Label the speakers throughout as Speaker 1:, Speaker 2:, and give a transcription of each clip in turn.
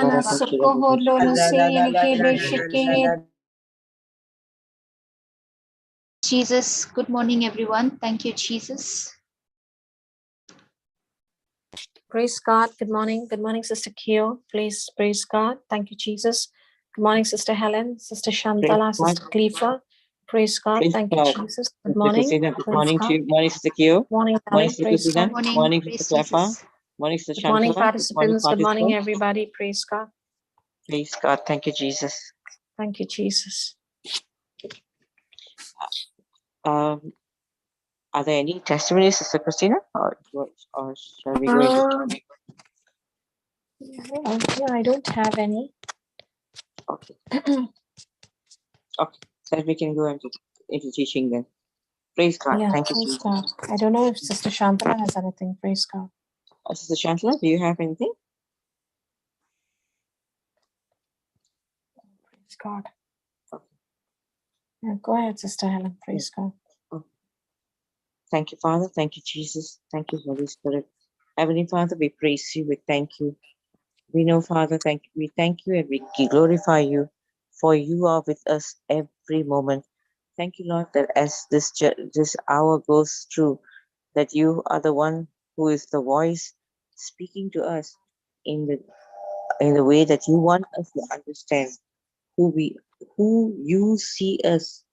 Speaker 1: Nana Sokoholo no Sayinike Beshike. Jesus, good morning, everyone. Thank you, Jesus.
Speaker 2: Praise God. Good morning. Good morning, Sister Kyo. Please praise God. Thank you, Jesus. Good morning, Sister Helen, Sister Shantala, Sister Cleaver. Praise God.
Speaker 3: Praise
Speaker 2: Thank
Speaker 3: God.
Speaker 2: you, Jesus. Good morning.
Speaker 3: Good morning to you. Morning, Sister Kyo.
Speaker 2: Morning,
Speaker 3: Morning,
Speaker 2: darling.
Speaker 3: Sister
Speaker 2: Praise
Speaker 3: Christina.
Speaker 2: God.
Speaker 3: Morning, Sister Clefa. Morning, Sister
Speaker 2: Good morning,
Speaker 3: Shantala. Good morning,
Speaker 2: participants. Good morning,
Speaker 3: participants.
Speaker 2: everybody. Praise God.
Speaker 3: Praise God. Thank you, Jesus.
Speaker 2: Thank you, Jesus.
Speaker 3: Are there any testimonies, Sister Christina, or shall we go into?
Speaker 2: Yeah, I don't have any.
Speaker 3: Okay. Okay. So we can go into teaching then. Praise God.
Speaker 2: Yeah,
Speaker 3: Thank you,
Speaker 2: praise
Speaker 3: Jesus.
Speaker 2: God. I don't know if Sister Shantala has anything. Praise God.
Speaker 3: Sister Shantala, do you have anything?
Speaker 2: Praise God. Okay. Yeah, go ahead, Sister Helen. Praise God.
Speaker 3: Oh. Thank you, Father. Thank you, Jesus. Thank you, Holy Spirit. Heavenly Father, we praise you. We thank you. We know, Father, we thank you and we glorify you, for you are with us every moment. Thank you, Lord, that as this hour goes through, that you are the one who is the voice speaking to us in the way that you want us to understand who you see us.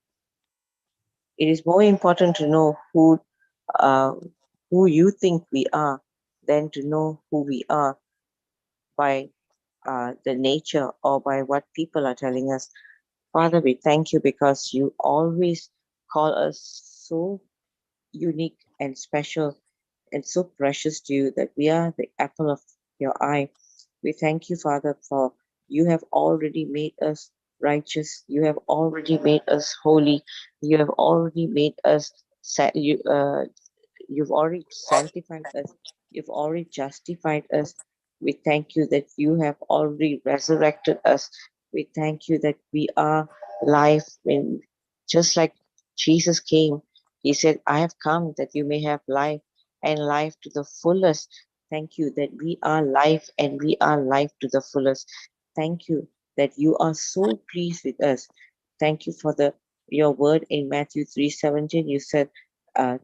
Speaker 3: It is more important to know who you think we are than to know who we are by the nature or by what people are telling us. Father, we thank you because you always call us so unique and special and so precious to you that we are the apple of your eye. We thank you, Father, for you have already made us righteous. You have already made us holy. You have already made us, you've already sanctified us. You've already justified us. We thank you that you have already resurrected us. We thank you that we are life. Just like Jesus came, he said, I have come that you may have life and life to the fullest. Thank you that we are life and we are life to the fullest. Thank you that you are so pleased with us. Thank you for your word in Matthew 3:17. You said,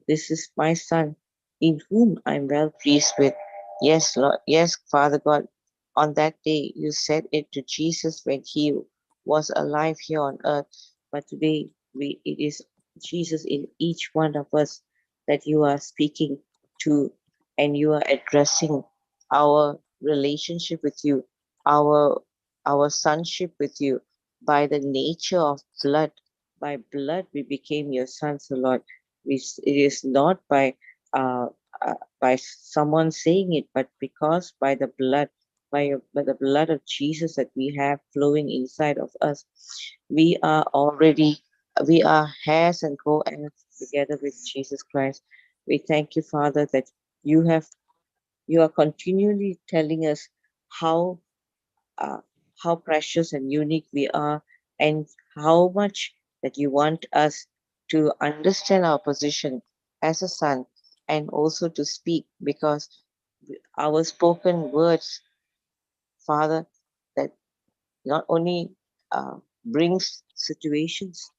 Speaker 3: this is my son in whom I'm well pleased with. Yes, Lord. Yes, Father God. On that day, you said it to Jesus when he was alive here on earth. But today, it is Jesus in each one of us that you are speaking to, and you are addressing our relationship with you, our sonship with you. By the nature of blood, by blood we became your sons, O Lord. It is not by someone saying it, but because by the blood, by the blood of Jesus that we have flowing inside of us, we are heirs and co-heirs together with Jesus Christ. We thank you, Father, that you are continually telling us how precious and unique we are, and how much that you want us to understand our position as a son, and also to speak, because our spoken words, Father, that not only brings situations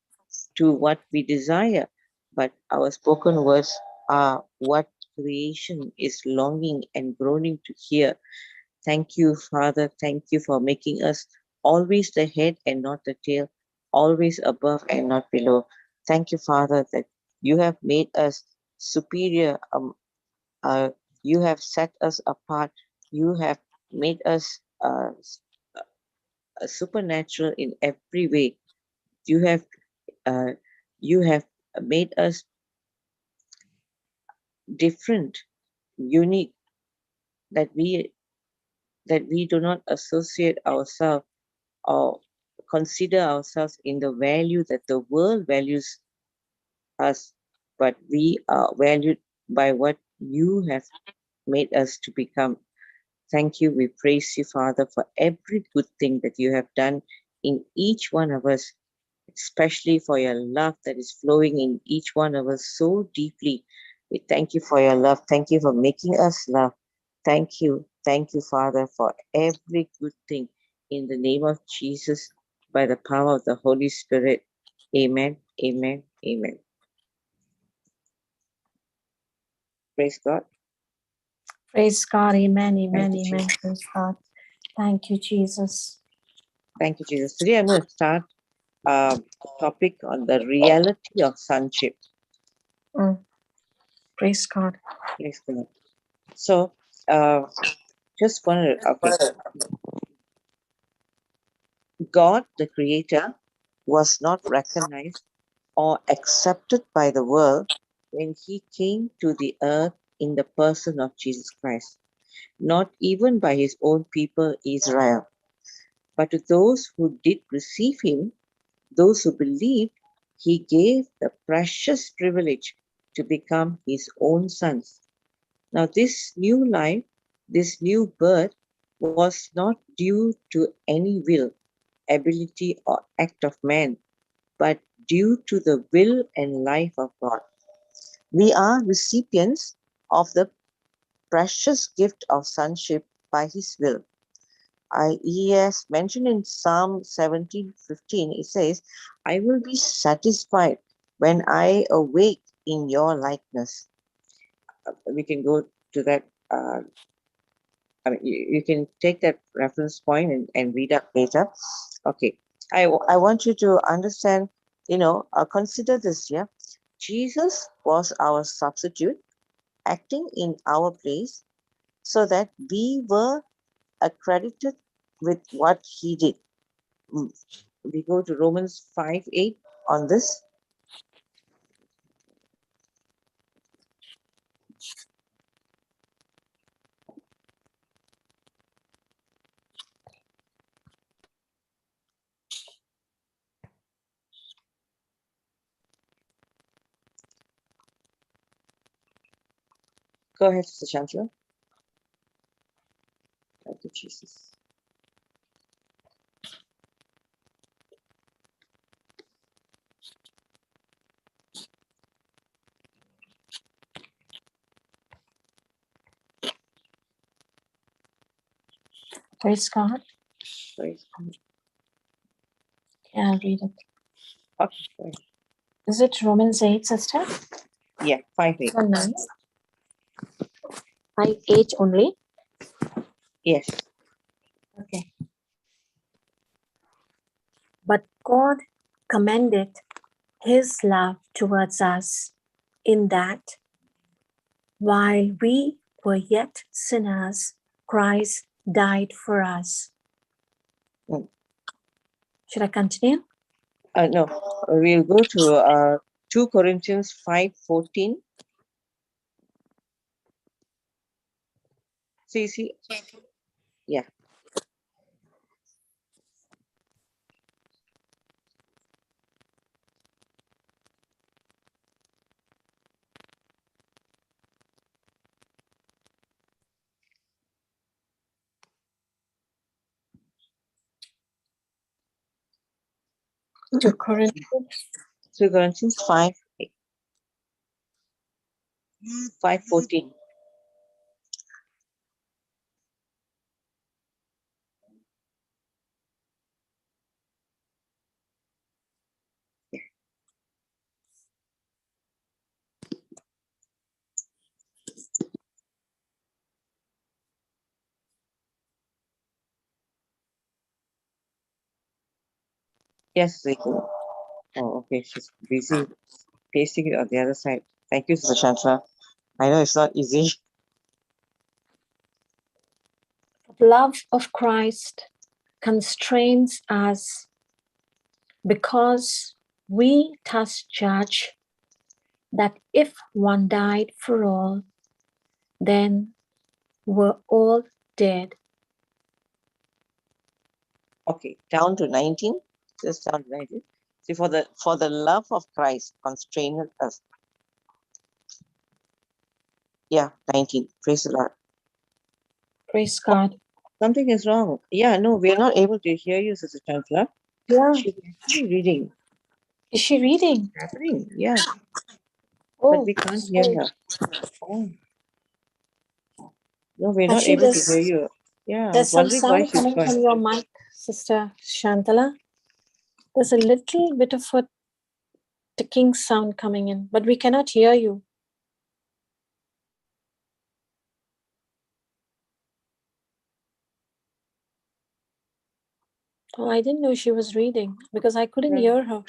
Speaker 3: to what we desire, but our spoken words are what creation is longing and groaning to hear. Thank you, Father. Thank you for making us always the head and not the tail, always above and not below. Thank you, Father, that you have made us superior. You have set us apart. You have made us supernatural in every way. You have uh, you have made us different, unique, that we do not associate ourselves or consider ourselves in the value that the world values us, but we are valued by what you have made us to become. Thank you. We praise you, Father, for every good thing that you have done in each one of us, especially for your love that is flowing in each one of us so deeply. We thank you for your love. Thank you for making us love. Thank you. Thank you, Father, for every good thing in the name of Jesus, by the power of the Holy Spirit. Amen, amen, amen. Praise God.
Speaker 2: Praise God. Amen. Amen.
Speaker 3: Thank you,
Speaker 2: Amen.
Speaker 3: Jesus.
Speaker 2: Praise God. Thank you, Jesus.
Speaker 3: Thank you, Jesus. Today I'm going to start a topic on the reality of sonship.
Speaker 2: Praise God.
Speaker 3: Praise God. So, just wanted to, okay. God, the Creator, was not recognized or accepted by the world when He came to the earth in the person of Jesus Christ, not even by His own people Israel. But to those who did receive Him, those who believed, He gave the precious privilege to become His own sons. Now, this new life, this new birth, was not due to any will, ability, or act of man, but due to the will and life of God. We are recipients of the precious gift of sonship by His will. He has mentioned in Psalm 17:15, it says, I will be satisfied when I awake in your likeness. We can go to that. I mean, you can take that reference point and read up later. Okay. I want you to understand, consider this, yeah. Jesus was our substitute, acting in our place, so that we were accredited with what He did. We go to Romans 5:8 on this. Go ahead, Sister Chancellor. Thank you, Jesus.
Speaker 2: Praise God.
Speaker 3: Praise God.
Speaker 2: Yeah, I'll read it.
Speaker 3: Okay, go ahead.
Speaker 2: Is it Romans 8, sister?
Speaker 3: Yeah, 5:8.
Speaker 2: So nice. 5:8 only?
Speaker 3: Yes.
Speaker 2: Okay. But God commended His love towards us in that while we were yet sinners, Christ died for us. Should I continue?
Speaker 3: No, we'll go to 2 Corinthians 5:14. See, yeah.
Speaker 2: To Corinthians.
Speaker 3: 2 Corinthians 5:14. Yes, they go. Oh, okay. She's busy pasting it on the other side. Thank you, Sister Chancellor. I know it's not easy.
Speaker 2: The love of Christ constrains us because we thus judge that if one died for all, then we're all dead.
Speaker 3: Okay, down to 19. Just down to 19. See, for the love of Christ constrained us. Yeah, 19. Praise the Lord.
Speaker 2: Praise God.
Speaker 3: Something is wrong. Yeah, no, we are not able to hear you, Sister Chancellor.
Speaker 2: Yeah.
Speaker 3: She's actually reading.
Speaker 2: Is she reading?
Speaker 3: It's happening, yeah.
Speaker 2: Oh,
Speaker 3: But we can't hear her. Oh. No, we're not
Speaker 2: actually,
Speaker 3: able to hear you. Yeah, I was
Speaker 2: there's some
Speaker 3: wondering why
Speaker 2: sound
Speaker 3: she's
Speaker 2: coming
Speaker 3: going.
Speaker 2: from your mic. Sister Shantala, there's a little bit of a ticking sound coming in, but we cannot hear you. Oh, I didn't know she was reading because I couldn't hear her.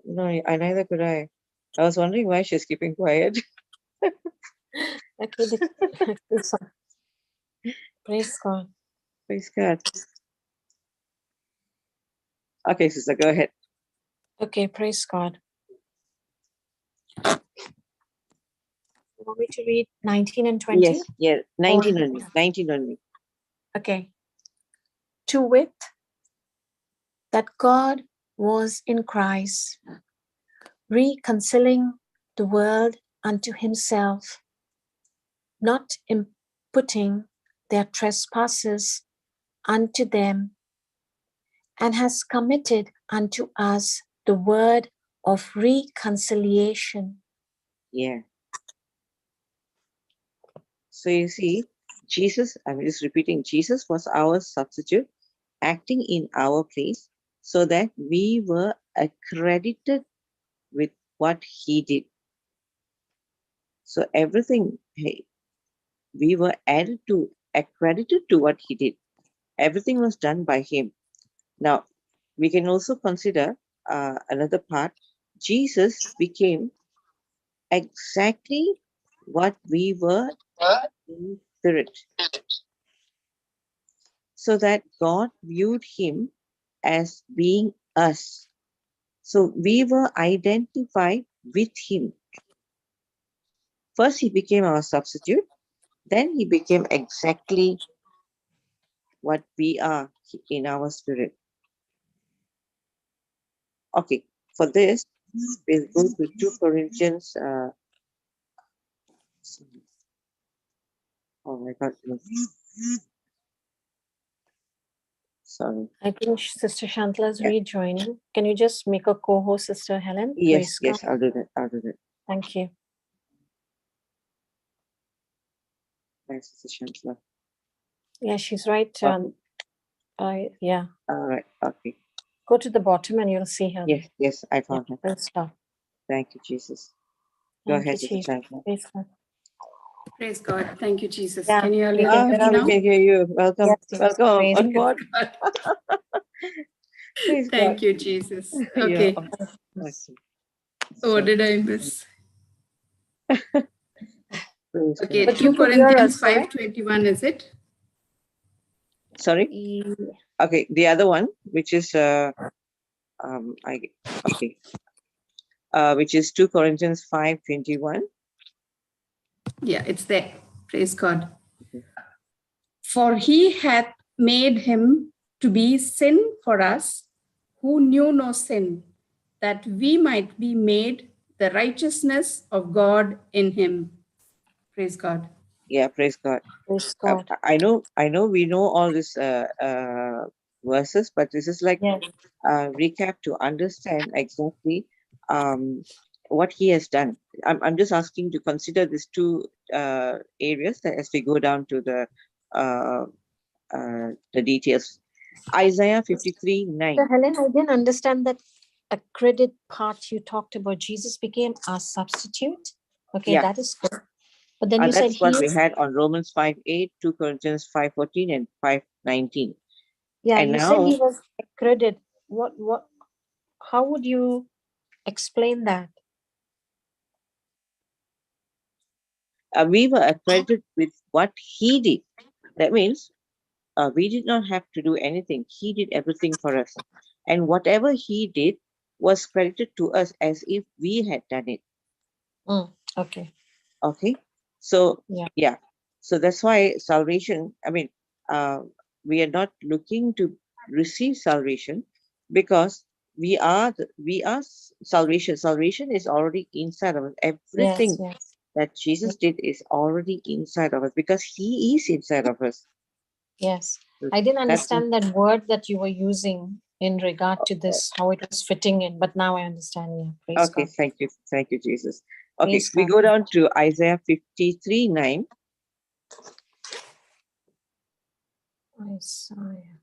Speaker 3: No, I neither could I. I was wondering why she's keeping quiet.
Speaker 2: Okay, praise God.
Speaker 3: Praise God. Okay, sister, go ahead.
Speaker 2: Okay, praise God. You want me to read 19 and 20?
Speaker 3: Yes, yeah, 19 only. 19 only.
Speaker 2: Okay. To wit, that God was in Christ, reconciling the world unto himself, not imputing their trespasses unto them, and has committed unto us the word of reconciliation.
Speaker 3: Yeah. So you see, Jesus, I'm just repeating, Jesus was our substitute, acting in our place, so that we were accredited with what he did. So everything, we were accredited to what he did. Everything was done by him. Now, we can also consider another part. Jesus became exactly what we were in spirit, so that God viewed him as being us. So we were identified with him. First, he became our substitute. Then he became exactly what we are in our spirit. Okay, for this, we'll go to 2 Corinthians. Oh my God. No. Sorry.
Speaker 2: I think Sister Shantala is rejoining. Can you just make a co-host, Sister Helen?
Speaker 3: Yes,
Speaker 2: Praise
Speaker 3: yes,
Speaker 2: God.
Speaker 3: I'll do that. I'll do that.
Speaker 2: Thank you.
Speaker 3: Thanks, Sister Shantala.
Speaker 2: Yeah, she's right. Yeah.
Speaker 3: All right. Okay.
Speaker 2: Go to the bottom and you'll see her.
Speaker 3: Yes, yes, I found her.
Speaker 2: Praise God.
Speaker 3: Thank you, Jesus. Go
Speaker 2: Thank
Speaker 3: ahead,
Speaker 2: you,
Speaker 3: Sister
Speaker 2: Jesus.
Speaker 3: Shantala.
Speaker 2: Praise God.
Speaker 4: Praise God. Thank you, Jesus.
Speaker 2: Yeah,
Speaker 4: Can you all
Speaker 2: we
Speaker 4: hear
Speaker 2: can
Speaker 4: me
Speaker 3: Now we
Speaker 4: now?
Speaker 3: can hear you. Welcome.
Speaker 2: Yes, yes.
Speaker 3: Welcome
Speaker 2: Praise
Speaker 3: on
Speaker 2: God.
Speaker 3: board. Praise God.
Speaker 4: Thank you, Jesus.
Speaker 3: Yeah.
Speaker 4: Okay.
Speaker 3: Okay.
Speaker 4: So what did I miss?
Speaker 3: Praise
Speaker 4: Okay,
Speaker 3: God.
Speaker 2: But you
Speaker 4: 2
Speaker 2: could hear
Speaker 4: Corinthians
Speaker 2: us, correct?
Speaker 4: 5:21, is it?
Speaker 3: Sorry. Okay, the other one, which is which is 2 Corinthians 5:21.
Speaker 4: Yeah, it's there. Praise God.
Speaker 3: Okay.
Speaker 4: For he hath made him to be sin for us, who knew no sin, that we might be made the righteousness of God in him. Praise God.
Speaker 3: Yeah, praise God.
Speaker 2: Praise God.
Speaker 3: I know we know all these verses, but this is like
Speaker 2: Yes.
Speaker 3: a recap to understand exactly what he has done. I'm just asking to consider these two areas that as we go down to the details. Isaiah 53:9.
Speaker 2: So Helen, I didn't understand that accredit part you talked about. Jesus became our substitute. Okay,
Speaker 3: Yeah.
Speaker 2: that is good. But then you said
Speaker 3: That's what we
Speaker 2: he
Speaker 3: had on Romans 5:8, 2 Corinthians 5:14, and 5:19.
Speaker 2: yeah,
Speaker 3: And
Speaker 2: you
Speaker 3: now,
Speaker 2: said he was accredited. What how would you explain that?
Speaker 3: we were accredited with what he did. That means we did not have to do anything. He did everything for us. And whatever he did was credited to us as if we had done it.
Speaker 2: Okay.
Speaker 3: Okay. So,
Speaker 2: Yeah.
Speaker 3: So that's why salvation, we are not looking to receive salvation because we are salvation. Salvation is already inside of us. Everything
Speaker 2: Yes.
Speaker 3: that Jesus did is already inside of us because he is inside of us.
Speaker 2: Yes. I didn't understand that word that you were using in regard to this, how it was fitting in, but now I understand. Yeah. Praise
Speaker 3: Okay,
Speaker 2: God.
Speaker 3: thank you, Jesus. Okay,
Speaker 2: Praise
Speaker 3: we
Speaker 2: God.
Speaker 3: go down to Isaiah 53:9.
Speaker 2: Isaiah.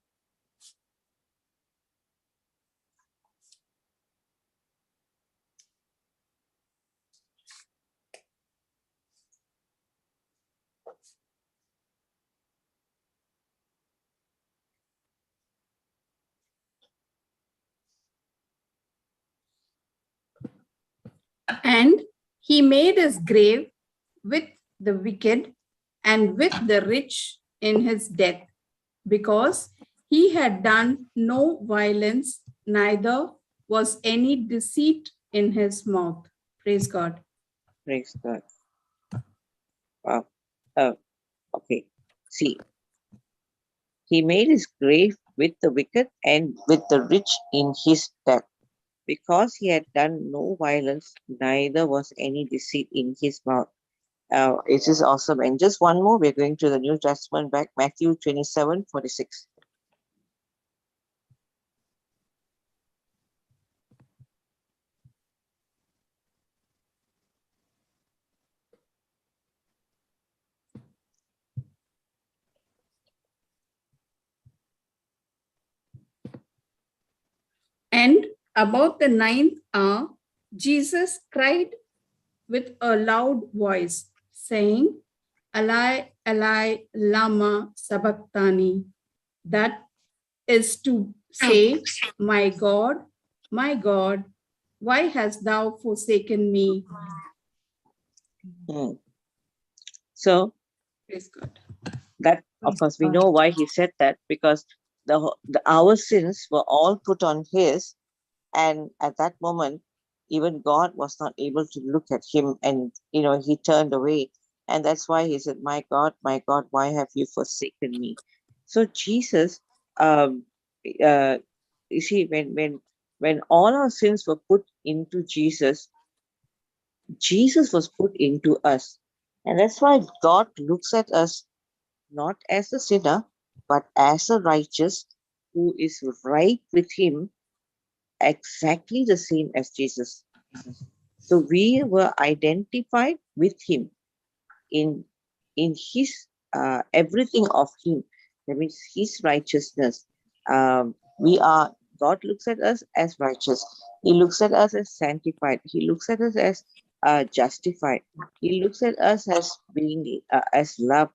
Speaker 4: And he made his grave with the wicked and with the rich in his death, because he had done no violence, neither was any deceit in his mouth. Praise God.
Speaker 3: Praise God. Wow. Okay. See, he made his grave with the wicked and with the rich in his death, because he had done no violence, neither was any deceit in his mouth. It is awesome. And just one more, we're going to the New Testament back, Matthew 27:46.
Speaker 4: And about the 9th hour, Jesus cried with a loud voice, saying, Eli, Eli, lama sabachthani. That is to say, my God, why hast thou forsaken me?
Speaker 3: So
Speaker 4: Praise God.
Speaker 3: that, of course, we know why he said that, because our sins were all put on his, and at that moment, even God was not able to look at him, and he turned away. And that's why he said, my God, why have you forsaken me? So Jesus, you see, when all our sins were put into Jesus, Jesus was put into us. And that's why God looks at us not as a sinner, but as a righteous who is right with him, exactly the same as Jesus. So we were identified with him in his everything of him. That means his righteousness. God looks at us as righteous. He looks at us as sanctified. He looks at us as justified. He looks at us as being as love,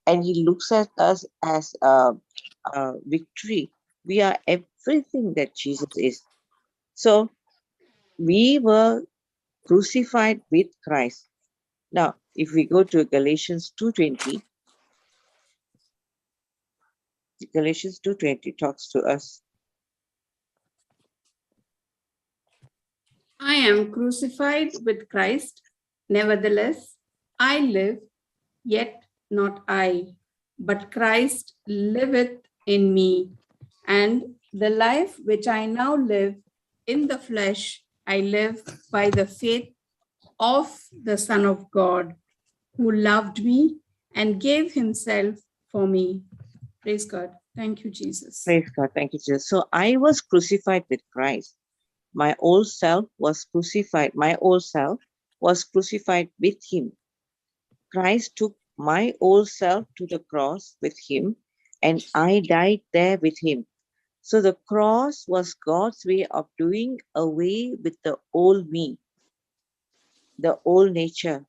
Speaker 3: and he looks at us as victory. We are everything that Jesus is. So we were crucified with Christ. Now, if we go to Galatians 2:20, Galatians 2:20 talks to us.
Speaker 4: I am crucified with Christ. Nevertheless, I live, yet not I, but Christ liveth in me. And the life which I now live in the flesh, I live by the faith of the Son of God, who loved me and gave himself for me. Praise God. Thank you, Jesus.
Speaker 3: Praise God. Thank you, Jesus. So I was crucified with Christ. My old self was crucified. My old self was crucified with him. Christ took my old self to the cross with him, and I died there with him. So the cross was God's way of doing away with the old me, the old nature.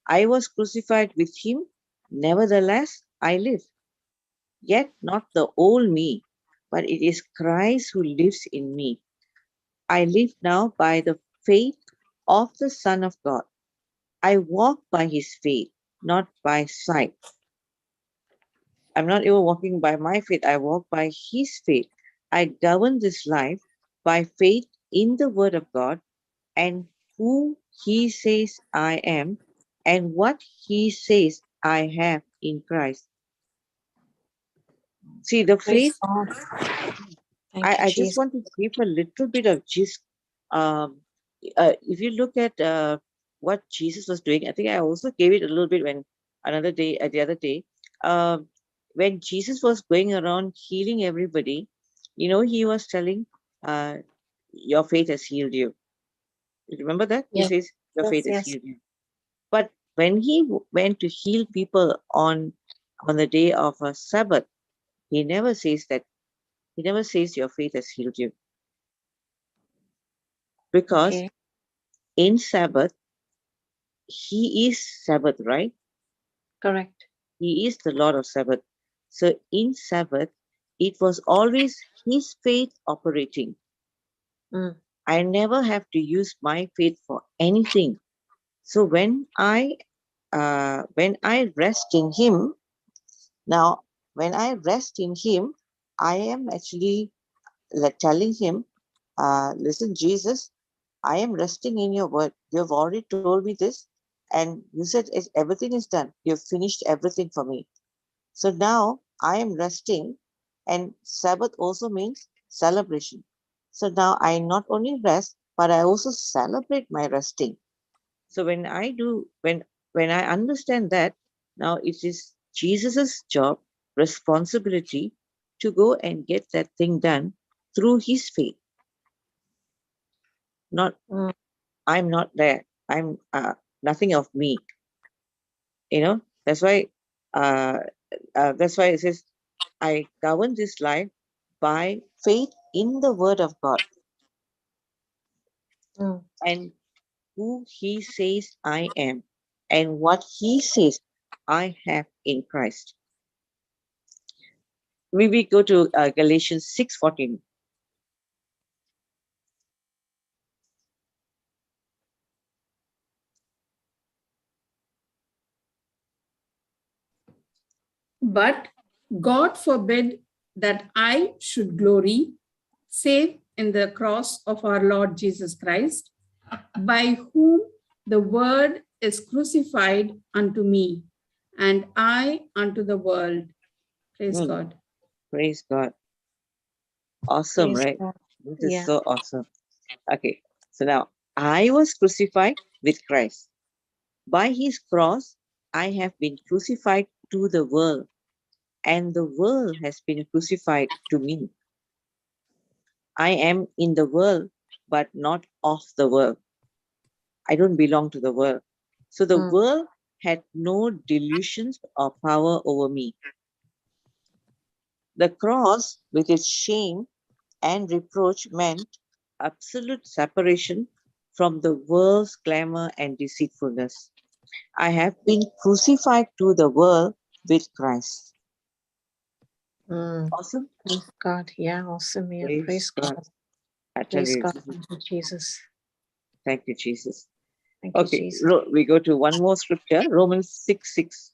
Speaker 3: I was crucified with him. Nevertheless, I live. Yet not the old me, but it is Christ who lives in me. I live now by the faith of the Son of God. I walk by his faith, not by sight. I'm not even walking by my faith. I walk by his faith. I govern this life by faith in the word of God and who he says I am and what he says I have in Christ. See, the faith, I just want to give a little bit of gist. If you look at what Jesus was doing, I think I also gave it a little bit the other day. When Jesus was going around healing everybody, he was telling, your faith has healed you. You remember that? He says, your faith has healed you. But when he went to heal people on the day of a Sabbath, he never says that. He never says your faith has healed you. Because in Sabbath, he is Sabbath, right?
Speaker 2: Correct.
Speaker 3: He is the Lord of Sabbath. So in Sabbath, it was always his faith operating. I never have to use my faith for anything. So when I rest in Him, now when I rest in Him, I am actually telling Him, listen, Jesus, I am resting in your word. You have already told me this, and you said everything is done. You have finished everything for me. So now I am resting, and Sabbath also means celebration. So now I not only rest, but I also celebrate my resting. So when I understand that, now it is Jesus's job, responsibility to go and get that thing done through his faith. Not I'm not there. I'm nothing of me. That's why it says, I govern this life by faith in the word of God and who he says I am and what he says I have in Christ. We go to Galatians 6:14.
Speaker 4: But God forbid that I should glory, save in the cross of our Lord Jesus Christ, by whom the word is crucified unto me, and I unto the world. Praise God.
Speaker 3: Praise God. Awesome,
Speaker 2: Praise
Speaker 3: right?
Speaker 2: God.
Speaker 3: This is
Speaker 2: Yeah.
Speaker 3: so awesome. Okay, so now I was crucified with Christ. By his cross, I have been crucified to the world, and the world has been crucified to me. I am in the world, but not of the world. I don't belong to the world. So the world had no delusions or power over me. The cross, with its shame and reproach, meant absolute separation from the world's glamour and deceitfulness. I have been crucified to the world with Christ. Awesome.
Speaker 2: Praise God. Yeah, awesome. Yeah. Praise God.
Speaker 3: I tell
Speaker 2: Praise
Speaker 3: you,
Speaker 2: God. Thank you, Jesus.
Speaker 3: thank you, Jesus.
Speaker 2: Thank you,
Speaker 3: Okay,
Speaker 2: Jesus.
Speaker 3: we go to one more scripture, Romans 6:6.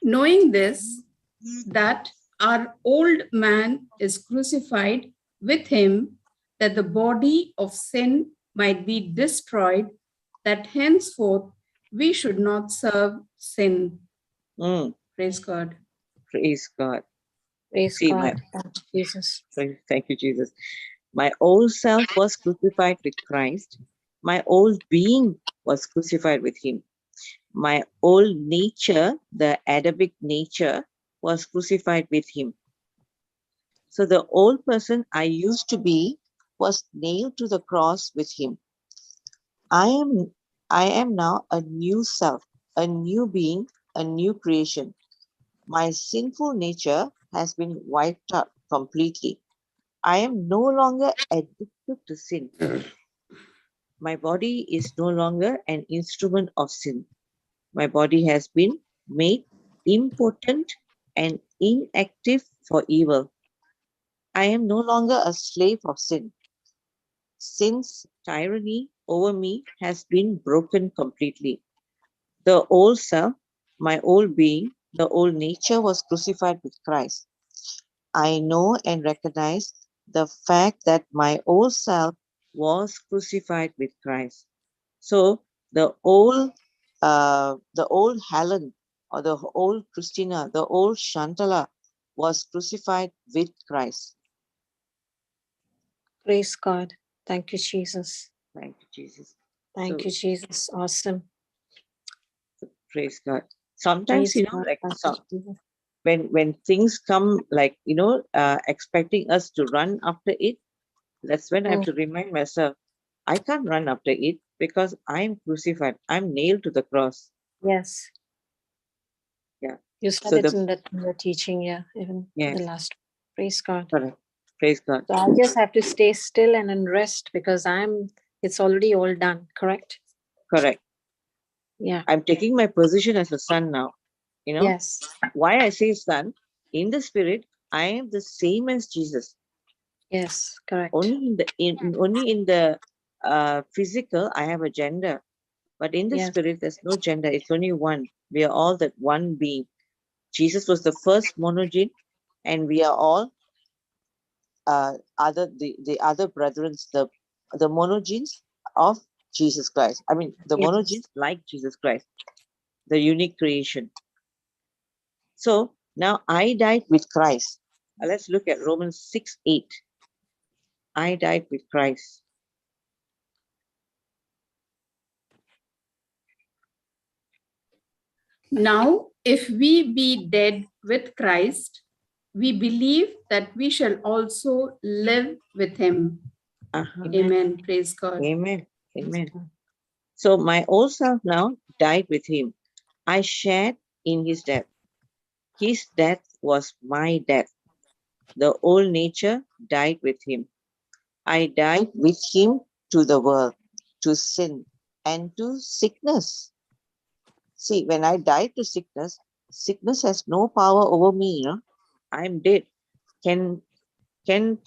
Speaker 4: Knowing this, that our old man is crucified with him, that the body of sin might be destroyed, that henceforth we should not serve sin. Praise God.
Speaker 3: Praise God.
Speaker 2: Praise
Speaker 3: See,
Speaker 2: God. Thank you, Jesus.
Speaker 3: Thank you, Jesus. My old self was crucified with Christ. My old being was crucified with him. My old nature, the Adamic nature, was crucified with him. So the old person I used to be was nailed to the cross with him. I am now a new self, a new being, a new creation. My sinful nature has been wiped out completely. I am no longer addicted to sin. My body is no longer an instrument of sin. My body has been made impotent and inactive for evil. I am no longer a slave of sin. Sin's tyranny over me has been broken completely. The old self, my old being, the old nature was crucified with Christ. I know and recognize the fact that my old self was crucified with Christ. So the old Helen or the old Christina, the old Shantala was crucified with Christ.
Speaker 2: Praise God. Thank you, Jesus.
Speaker 3: Thank you, Jesus.
Speaker 2: Thank you, Jesus. Awesome.
Speaker 3: Praise God. Sometimes,
Speaker 2: Praise God.
Speaker 3: when things come like, expecting us to run after it, that's when I have to remind myself, I can't run after it because I'm crucified. I'm nailed to the cross.
Speaker 2: Yes.
Speaker 3: Yeah.
Speaker 2: You said
Speaker 3: So
Speaker 2: it in the teaching, yeah, even the last. Praise God.
Speaker 3: Correct. Praise God.
Speaker 2: So I just have to stay still and then rest because it's already all done, correct?
Speaker 3: Correct.
Speaker 2: Yeah.
Speaker 3: I'm taking my position as a son now. You know,
Speaker 2: Yes.
Speaker 3: why I say son? In the spirit, I am the same as Jesus.
Speaker 2: Yes. Correct.
Speaker 3: Only in the physical, I have a gender. But in the
Speaker 2: Yes.
Speaker 3: spirit, there's no gender. It's only one. We are all that one being. Jesus was the first monogene, and we are all the other brethren, the monogenes of Jesus Christ. I mean, the
Speaker 2: Yes.
Speaker 3: monogenes like Jesus Christ, the unique creation. So now I died with Christ. Let's look at Romans 6:8. I died with Christ.
Speaker 4: Now, if we be dead with Christ, we believe that we shall also live with him. Amen. Praise God.
Speaker 3: Amen. Amen. So my old self now died with him. I shared in his death. His death was my death. The old nature died with him. I died with him to the world, to sin, and to sickness. See, when I died to sickness, sickness has no power over me, you know. I'm dead. Can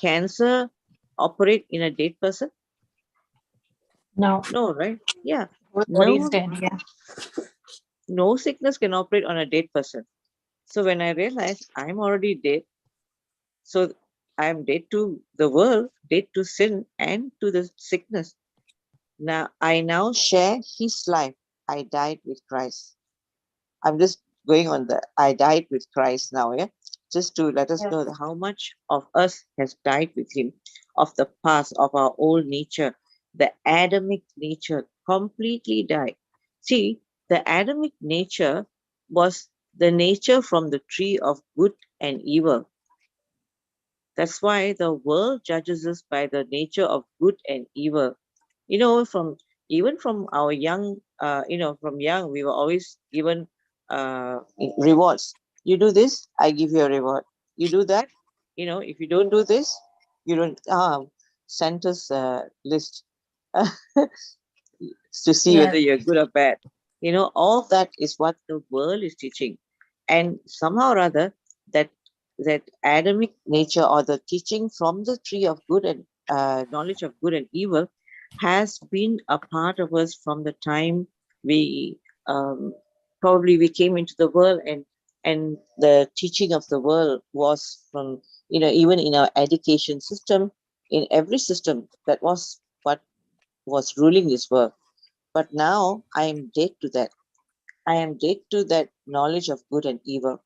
Speaker 3: cancer operate in a dead person?
Speaker 2: No.
Speaker 3: No, right? Yeah.
Speaker 2: Body is dead. Yeah.
Speaker 3: No sickness can operate on a dead person. So when I realized I'm already dead, so I'm dead to the world, dead to sin and to the sickness. Now I now share his life. I died with Christ. I'm just going on the I died with Christ now, yeah? Just to let us know how much of us has died with him, of the past, of our old nature, the Adamic nature completely died. See, the Adamic nature was the nature from the tree of good and evil. That's why the world judges us by the nature of good and evil. You know, even from our young, from young, we were always given rewards. You do this, I give you a reward. You do that, if you don't do this, you don't. Send us a list to see whether you're good or bad. All that is what the world is teaching, and somehow or other, that Adamic nature, or the teaching from the tree of good and knowledge of good and evil, has been a part of us from the time we probably we came into the world, and the teaching of the world was from, even in our education system, in every system, that was what was ruling this world. But now I am dead to that. I am dead to that knowledge of good and evil.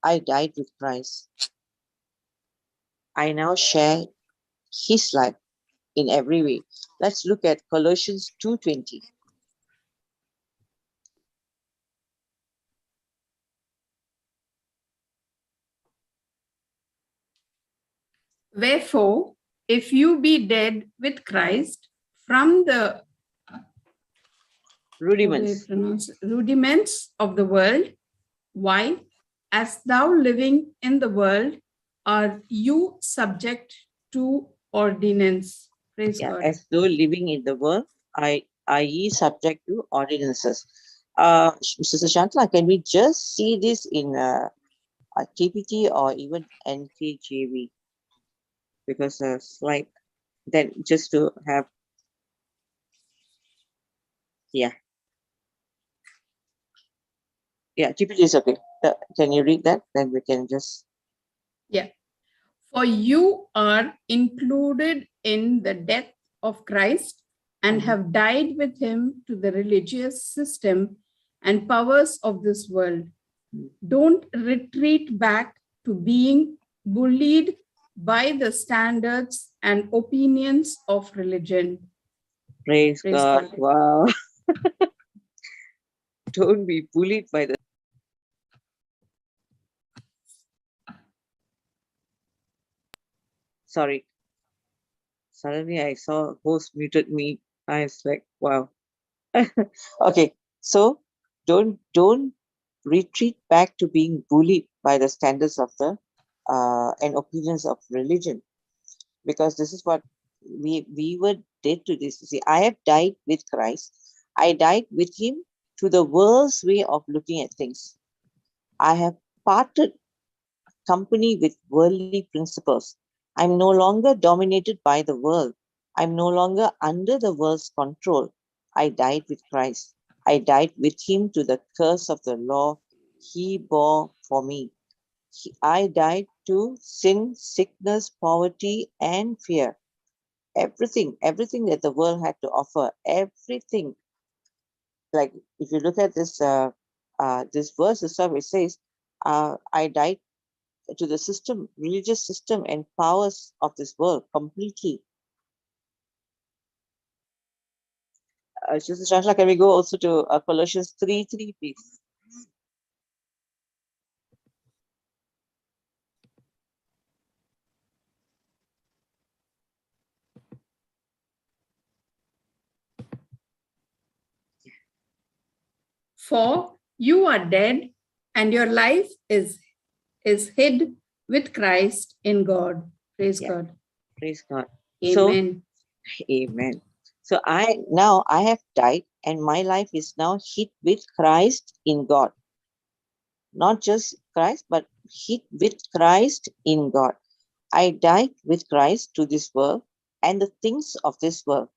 Speaker 3: I died with Christ. I now share his life in every way. Let's look at Colossians 2:20.
Speaker 4: Wherefore, if you be dead with Christ from the rudiments of the world, why, as thou living in the world, are you subject to ordinance? Praise God.
Speaker 3: As though living in the world, are ye subject to ordinances. Sister Shantala, can we just see this in a TPT or even NKJV? Because slide, then just to have, yeah, TPT is okay. Can you read that? Then we can just.
Speaker 4: Yeah. For you are included in the death of Christ and have died with him to the religious system and powers of this world. Don't retreat back to being bullied by the standards and opinions of religion.
Speaker 3: Praise God. Wow. Don't be bullied by the. Sorry. Suddenly I saw host muted me. I was like, wow. Okay. So don't retreat back to being bullied by the standards of the and opinions of religion, because this is what we were dead to this. You see, I have died with Christ. I died with him to the world's way of looking at things. I have parted company with worldly principles. I'm no longer dominated by the world. I'm no longer under the world's control. I died with Christ. I died with him to the curse of the law he bore for me. I died to sin, sickness, poverty, and fear. Everything that the world had to offer, everything. Like if you look at this verse itself, it says, I died to the system, religious system and powers of this world completely. Sister Shashla, can we go also to Colossians 3:3, please?
Speaker 4: For you are dead, and your life is hid with Christ in God. Praise God.
Speaker 3: Praise God.
Speaker 4: Amen.
Speaker 3: So, amen. So I have died, and my life is now hid with Christ in God. Not just Christ, but hid with Christ in God. I died with Christ to this world and the things of this world.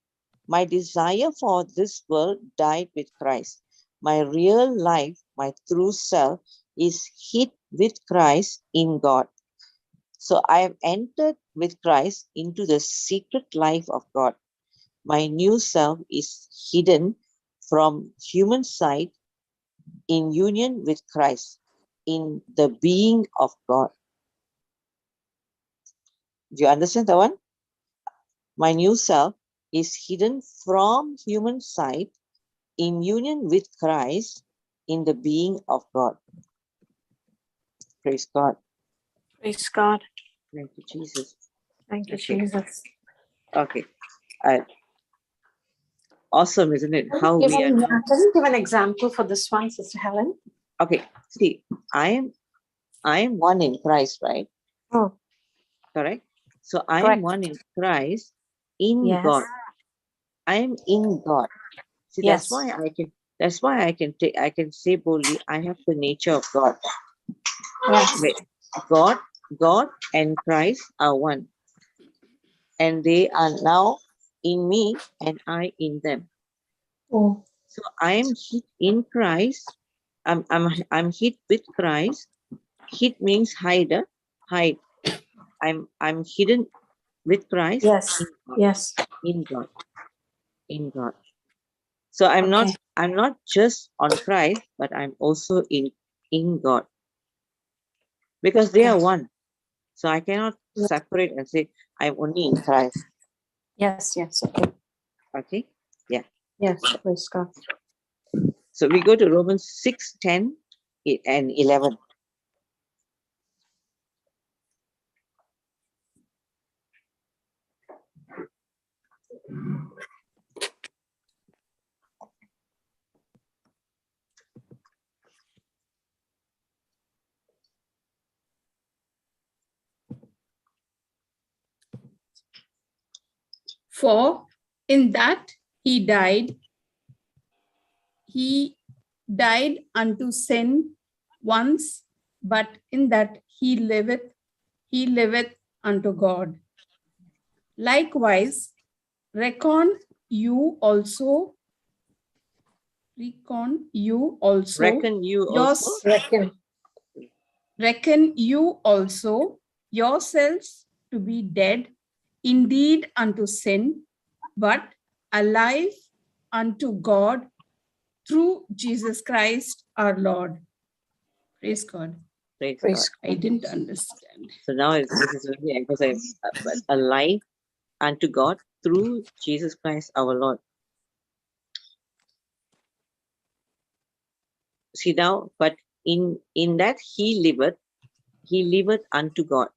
Speaker 3: My desire for this world died with Christ. My real life, my true self, is hid with Christ in God. So I have entered with Christ into the secret life of God. My new self is hidden from human sight in union with Christ, in the being of God. Do you understand that one? My new self is hidden from human sight in union with Christ in the being of God. Praise God.
Speaker 2: Praise God.
Speaker 3: Thank you, Jesus.
Speaker 2: Thank you,
Speaker 3: Okay.
Speaker 2: Jesus.
Speaker 3: Okay. Awesome, isn't it? How
Speaker 2: Can
Speaker 3: we are now.
Speaker 2: you give an example for this one, Sister Helen?
Speaker 3: Okay. See, I am one in Christ, right?
Speaker 2: Oh,
Speaker 3: Correct. So I
Speaker 2: correct.
Speaker 3: am one in Christ in
Speaker 2: Yes.
Speaker 3: God. I am in God. See,
Speaker 2: Yes.
Speaker 3: that's why I can say boldly, I have the nature of God.
Speaker 2: Yes.
Speaker 3: God and Christ are one. And they are now in me and I in them.
Speaker 2: Oh.
Speaker 3: So I am hid in Christ. I'm hid with Christ. Hid means hide. I'm hidden with Christ.
Speaker 2: Yes.
Speaker 3: In God.
Speaker 2: Yes.
Speaker 3: In God. In God. So I'm not just on Christ, but I'm also in God. Because they are one. So I cannot separate and say I'm only in Christ.
Speaker 2: Yes. Yes. Okay.
Speaker 3: Okay? Yeah.
Speaker 2: Yes. Praise God.
Speaker 3: So we go to Romans 6:10 and 11.
Speaker 4: For in that he died unto sin once, but in that he liveth unto God. Likewise, reckon you also
Speaker 3: Reckon you also.
Speaker 4: reckon you also yourselves to be dead indeed unto sin, but alive unto God through Jesus Christ our Lord. Praise God.
Speaker 3: Praise
Speaker 2: Praise
Speaker 3: God.
Speaker 4: I didn't understand.
Speaker 3: So now this is really emphasized, alive unto God through Jesus Christ our Lord. See now, but in that he liveth unto God.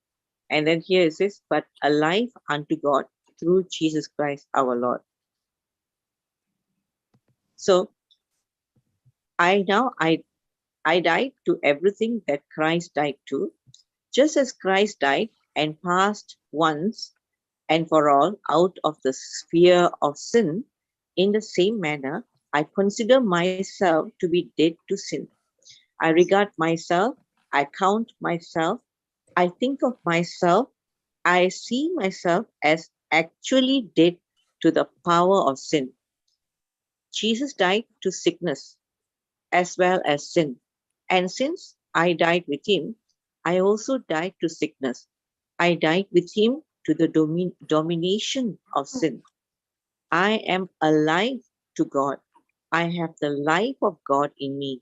Speaker 3: And then here it says, but alive unto God through Jesus Christ our Lord. So I died to everything that Christ died to, just as Christ died and passed once and for all out of the sphere of sin. In the same manner, I consider myself to be dead to sin. I regard myself, I count myself, I think of myself, I see myself as actually dead to the power of sin. Jesus died to sickness as well as sin. And since I died with him, I also died to sickness. I died with him to the domination of sin. I am alive to God. I have the life of God in me.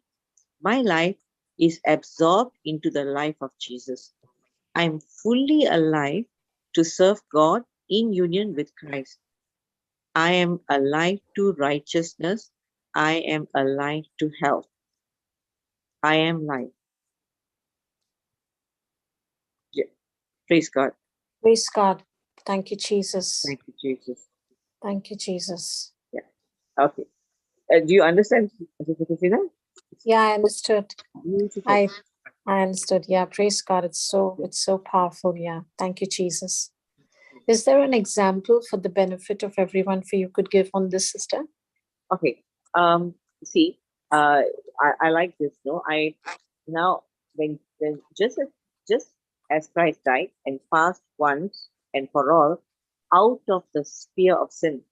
Speaker 3: My life is absorbed into the life of Jesus. I am fully alive to serve God in union with Christ. I am alive to righteousness. I am alive to health. I am life. Yeah. Praise God.
Speaker 2: Praise God. Thank you, Jesus.
Speaker 3: Thank you, Jesus.
Speaker 2: Thank you, Jesus.
Speaker 3: Okay. Do you understand, Sister Christina?
Speaker 2: Yeah, I understood.
Speaker 3: Beautiful.
Speaker 2: I understood. Yeah, praise God. It's so powerful. Yeah. Thank you, Jesus. Is there an example for the benefit of everyone for you could give on this, sister?
Speaker 3: Okay. See, I like this. No, I now when just as Christ died and passed once and for all out of the sphere of sin.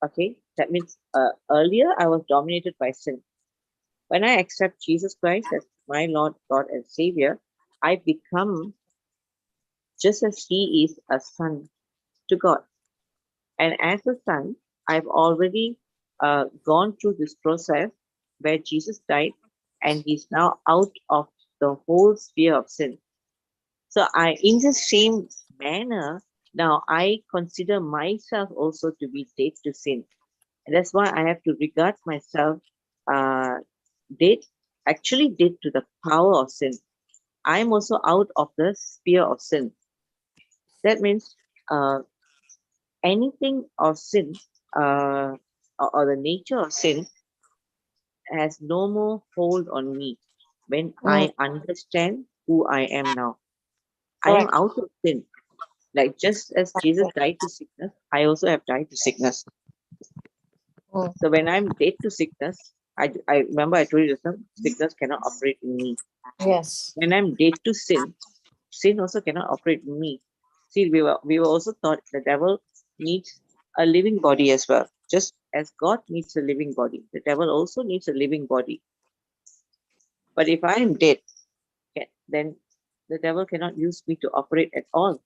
Speaker 3: Okay, that means earlier I was dominated by sin. When I accept Jesus Christ as my Lord, God, and Savior, I become just as He is a son to God. And as a son, I've already gone through this process where Jesus died and He's now out of the whole sphere of sin. So in the same manner, now I consider myself also to be dead to sin. And that's why I have to regard myself dead, actually dead to the power of sin. I'm also out of the sphere of sin. That means anything of sin or the nature of sin has no more hold on me when I understand who I am now. I am
Speaker 2: Correct.
Speaker 3: out of sin. Like just as Jesus died to sickness, I also have died to sickness. So when I'm dead to sickness, I remember I told you just now, sickness cannot operate in me.
Speaker 2: Yes.
Speaker 3: When I'm dead to sin, sin also cannot operate in me. See, we were also taught the devil needs a living body as well. Just as God needs a living body, the devil also needs a living body. But if I am dead, then the devil cannot use me to operate at all.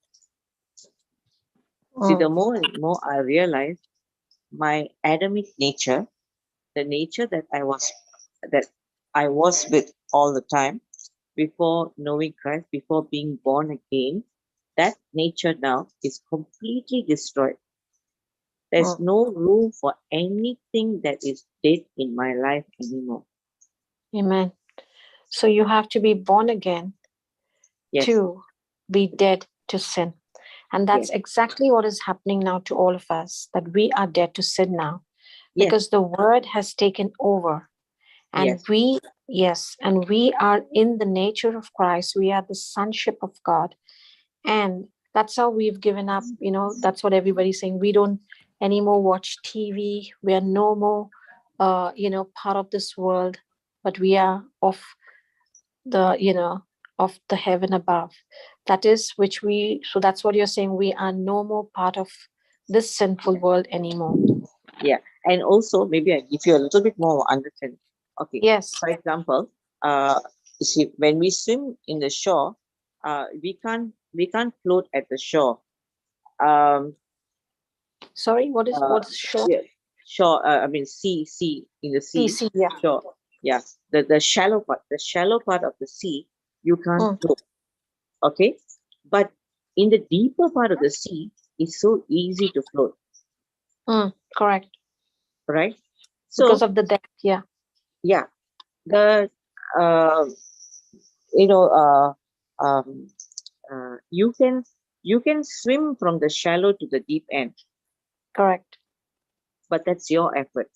Speaker 3: See, the more and more I realize my Adamic nature, the nature that I was with all the time before knowing Christ, before being born again, that nature now is completely destroyed. There's no room for anything that is dead in my life anymore.
Speaker 2: Amen. So you have to be born again to be dead to sin. And that's exactly what is happening now to all of us, that we are dead to sin now because the word has taken over. And we are in the nature of Christ. We are the sonship of God. And that's how we've given up. That's what everybody's saying. We don't anymore watch TV. We are no more, part of this world, but we are of of the heaven above. So that's what you're saying. We are no more part of this sinful world anymore.
Speaker 3: Yeah. And also, maybe I give you a little bit more understanding. Okay.
Speaker 2: Yes.
Speaker 3: For example, you see, when we swim in the shore, we can't float at the shore.
Speaker 2: Sorry, what is shore?
Speaker 3: Yeah, shore. I mean, sea in the sea.
Speaker 2: Yeah.
Speaker 3: Shore. Yeah. The shallow part of the sea, you can't float. Okay, but in the deeper part of the sea, it's so easy to float.
Speaker 2: Correct.
Speaker 3: Right. So
Speaker 2: because of the depth. Yeah.
Speaker 3: Yeah. The you can swim from the shallow to the deep end.
Speaker 2: Correct.
Speaker 3: But that's your effort.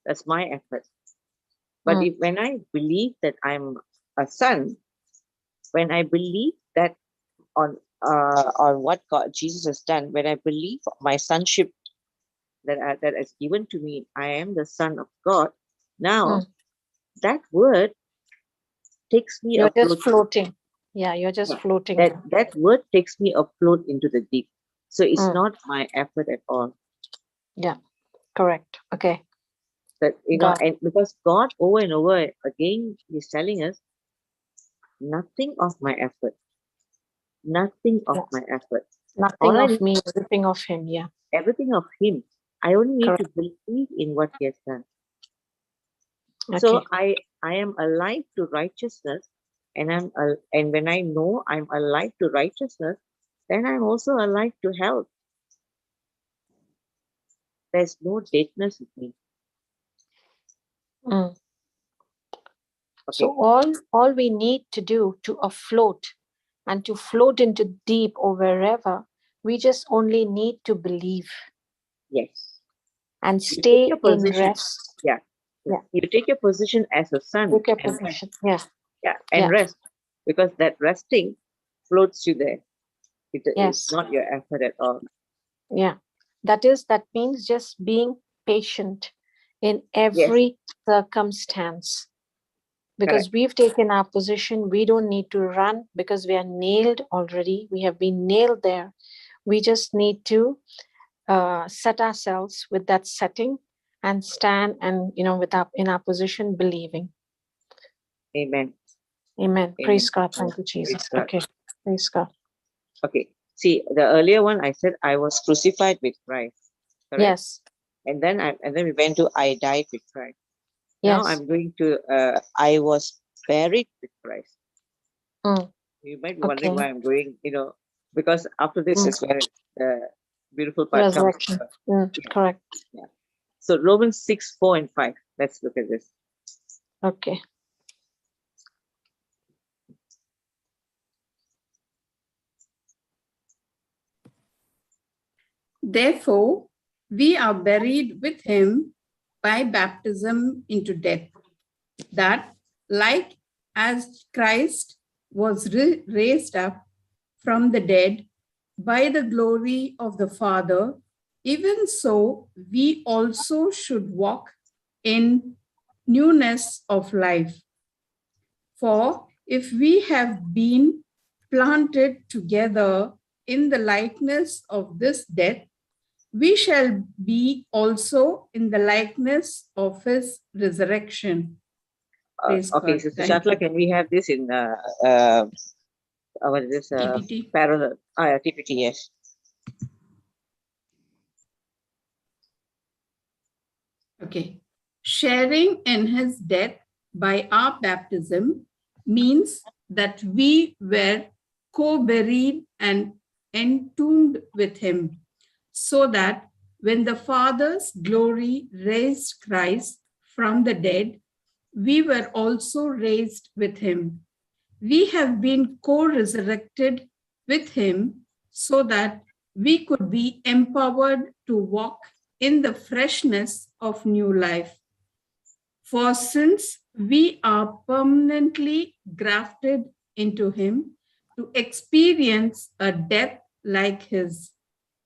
Speaker 3: That's my effort. But when I believe that I'm a son, when I believe that on what God, Jesus has done, when I believe my sonship that is given to me, I am the son of God. Now, that word takes me
Speaker 2: You're
Speaker 3: afloat.
Speaker 2: just floating. Yeah, you're just floating.
Speaker 3: That word takes me afloat into the deep. So it's not my effort at all.
Speaker 2: Yeah, correct. Okay.
Speaker 3: That, and because God over and over again is telling us, nothing of my effort. Nothing of my effort.
Speaker 2: Nothing of me, everything of him. Yeah.
Speaker 3: Everything of him. I only need
Speaker 2: Correct.
Speaker 3: to believe in what he has done.
Speaker 2: Okay.
Speaker 3: So I am alive to righteousness, and and when I know I'm alive to righteousness, then I'm also alive to health. There's no deadness with me.
Speaker 2: Okay.
Speaker 3: So
Speaker 2: all we need to do to afloat and to float into deep or wherever, we just only need to believe.
Speaker 3: Yes.
Speaker 2: And stay in rest.
Speaker 3: Yeah. You take your position as a son.
Speaker 2: Take your position. Yeah.
Speaker 3: And rest, because that resting floats you there. It's not your effort at all.
Speaker 2: Yeah. That means just being patient in every circumstance. Because we've taken our position, we don't need to run because we are nailed already. We have been nailed there. We just need to set ourselves with that setting and stand and, in our position, believing.
Speaker 3: Amen.
Speaker 2: Amen. Praise God. Thank you, Jesus. Okay. Praise God.
Speaker 3: Okay. See, the earlier one I said I was crucified with Christ. Correct?
Speaker 2: Yes.
Speaker 3: And then we went to I died with Christ.
Speaker 2: Yes.
Speaker 3: Now I'm going to I was buried with Christ. You might be wondering why I'm going, because after this is where the beautiful part comes.
Speaker 2: Correct.
Speaker 3: Yeah. So Romans 6:4-5. Let's look at this.
Speaker 2: Okay.
Speaker 4: Therefore, we are buried with him by baptism into death, that like as Christ was raised up from the dead by the glory of the Father, even so we also should walk in newness of life. For if we have been planted together in the likeness of this death, we shall be also in the likeness of his resurrection. Praise
Speaker 3: Okay,
Speaker 4: God.
Speaker 3: Sister Shatla, can we have this in what is this?
Speaker 4: TPT.
Speaker 3: Parallel. TPT, yes.
Speaker 4: Okay. Sharing in his death by our baptism means that we were co-buried and entombed with him, so that when the Father's glory raised Christ from the dead, we were also raised with him. We have been co-resurrected with him so that we could be empowered to walk in the freshness of new life. For since we are permanently grafted into him to experience a death like his,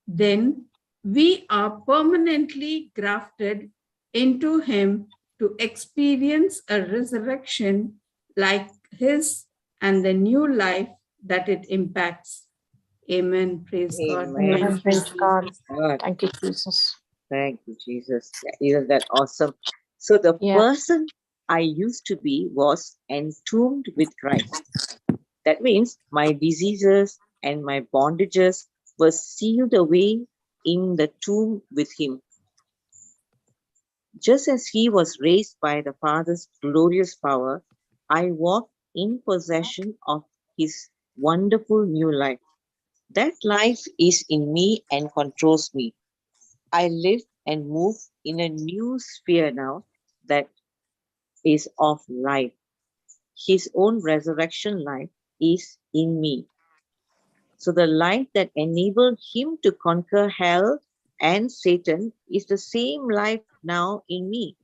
Speaker 4: then we are permanently grafted into him to experience a resurrection like his and the new life that it impacts. Amen. Praise God.
Speaker 2: Amen. Praise God. Thank you, Jesus.
Speaker 3: Thank you, Jesus. Isn't that awesome? So the person I used to be was entombed with Christ. That means my diseases and my bondages were sealed away in the tomb with him. Just as he was raised by the Father's glorious power, I walk in possession of his wonderful new life. That life is in me and controls me. I live and move in a new sphere now that is of life. His own resurrection life is in me. So the life that enabled him to conquer hell and Satan is the same life now in me.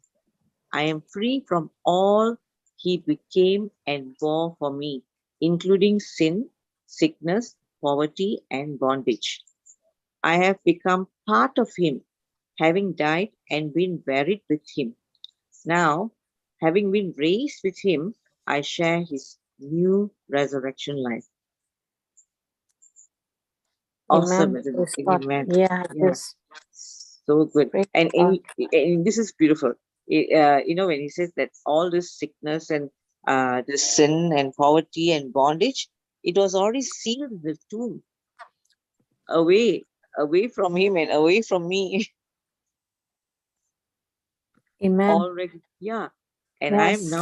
Speaker 3: I am free from all he became and bore for me, including sin, sickness, poverty, and bondage. I have become part of him, having died and been buried with him. Now, having been raised with him, I share his new resurrection life. Awesome,
Speaker 2: Amen.
Speaker 3: isn't
Speaker 2: Praise
Speaker 3: it?
Speaker 2: God.
Speaker 3: Amen.
Speaker 2: Yeah, it
Speaker 3: Yeah,
Speaker 2: is.
Speaker 3: so good.
Speaker 2: Praise
Speaker 3: And,
Speaker 2: God.
Speaker 3: and this is beautiful. When he says that all this sickness and the sin and poverty and bondage, it was already sealed in the tomb, away from him and away from me.
Speaker 2: Amen.
Speaker 3: Already, yeah. And
Speaker 2: Yes.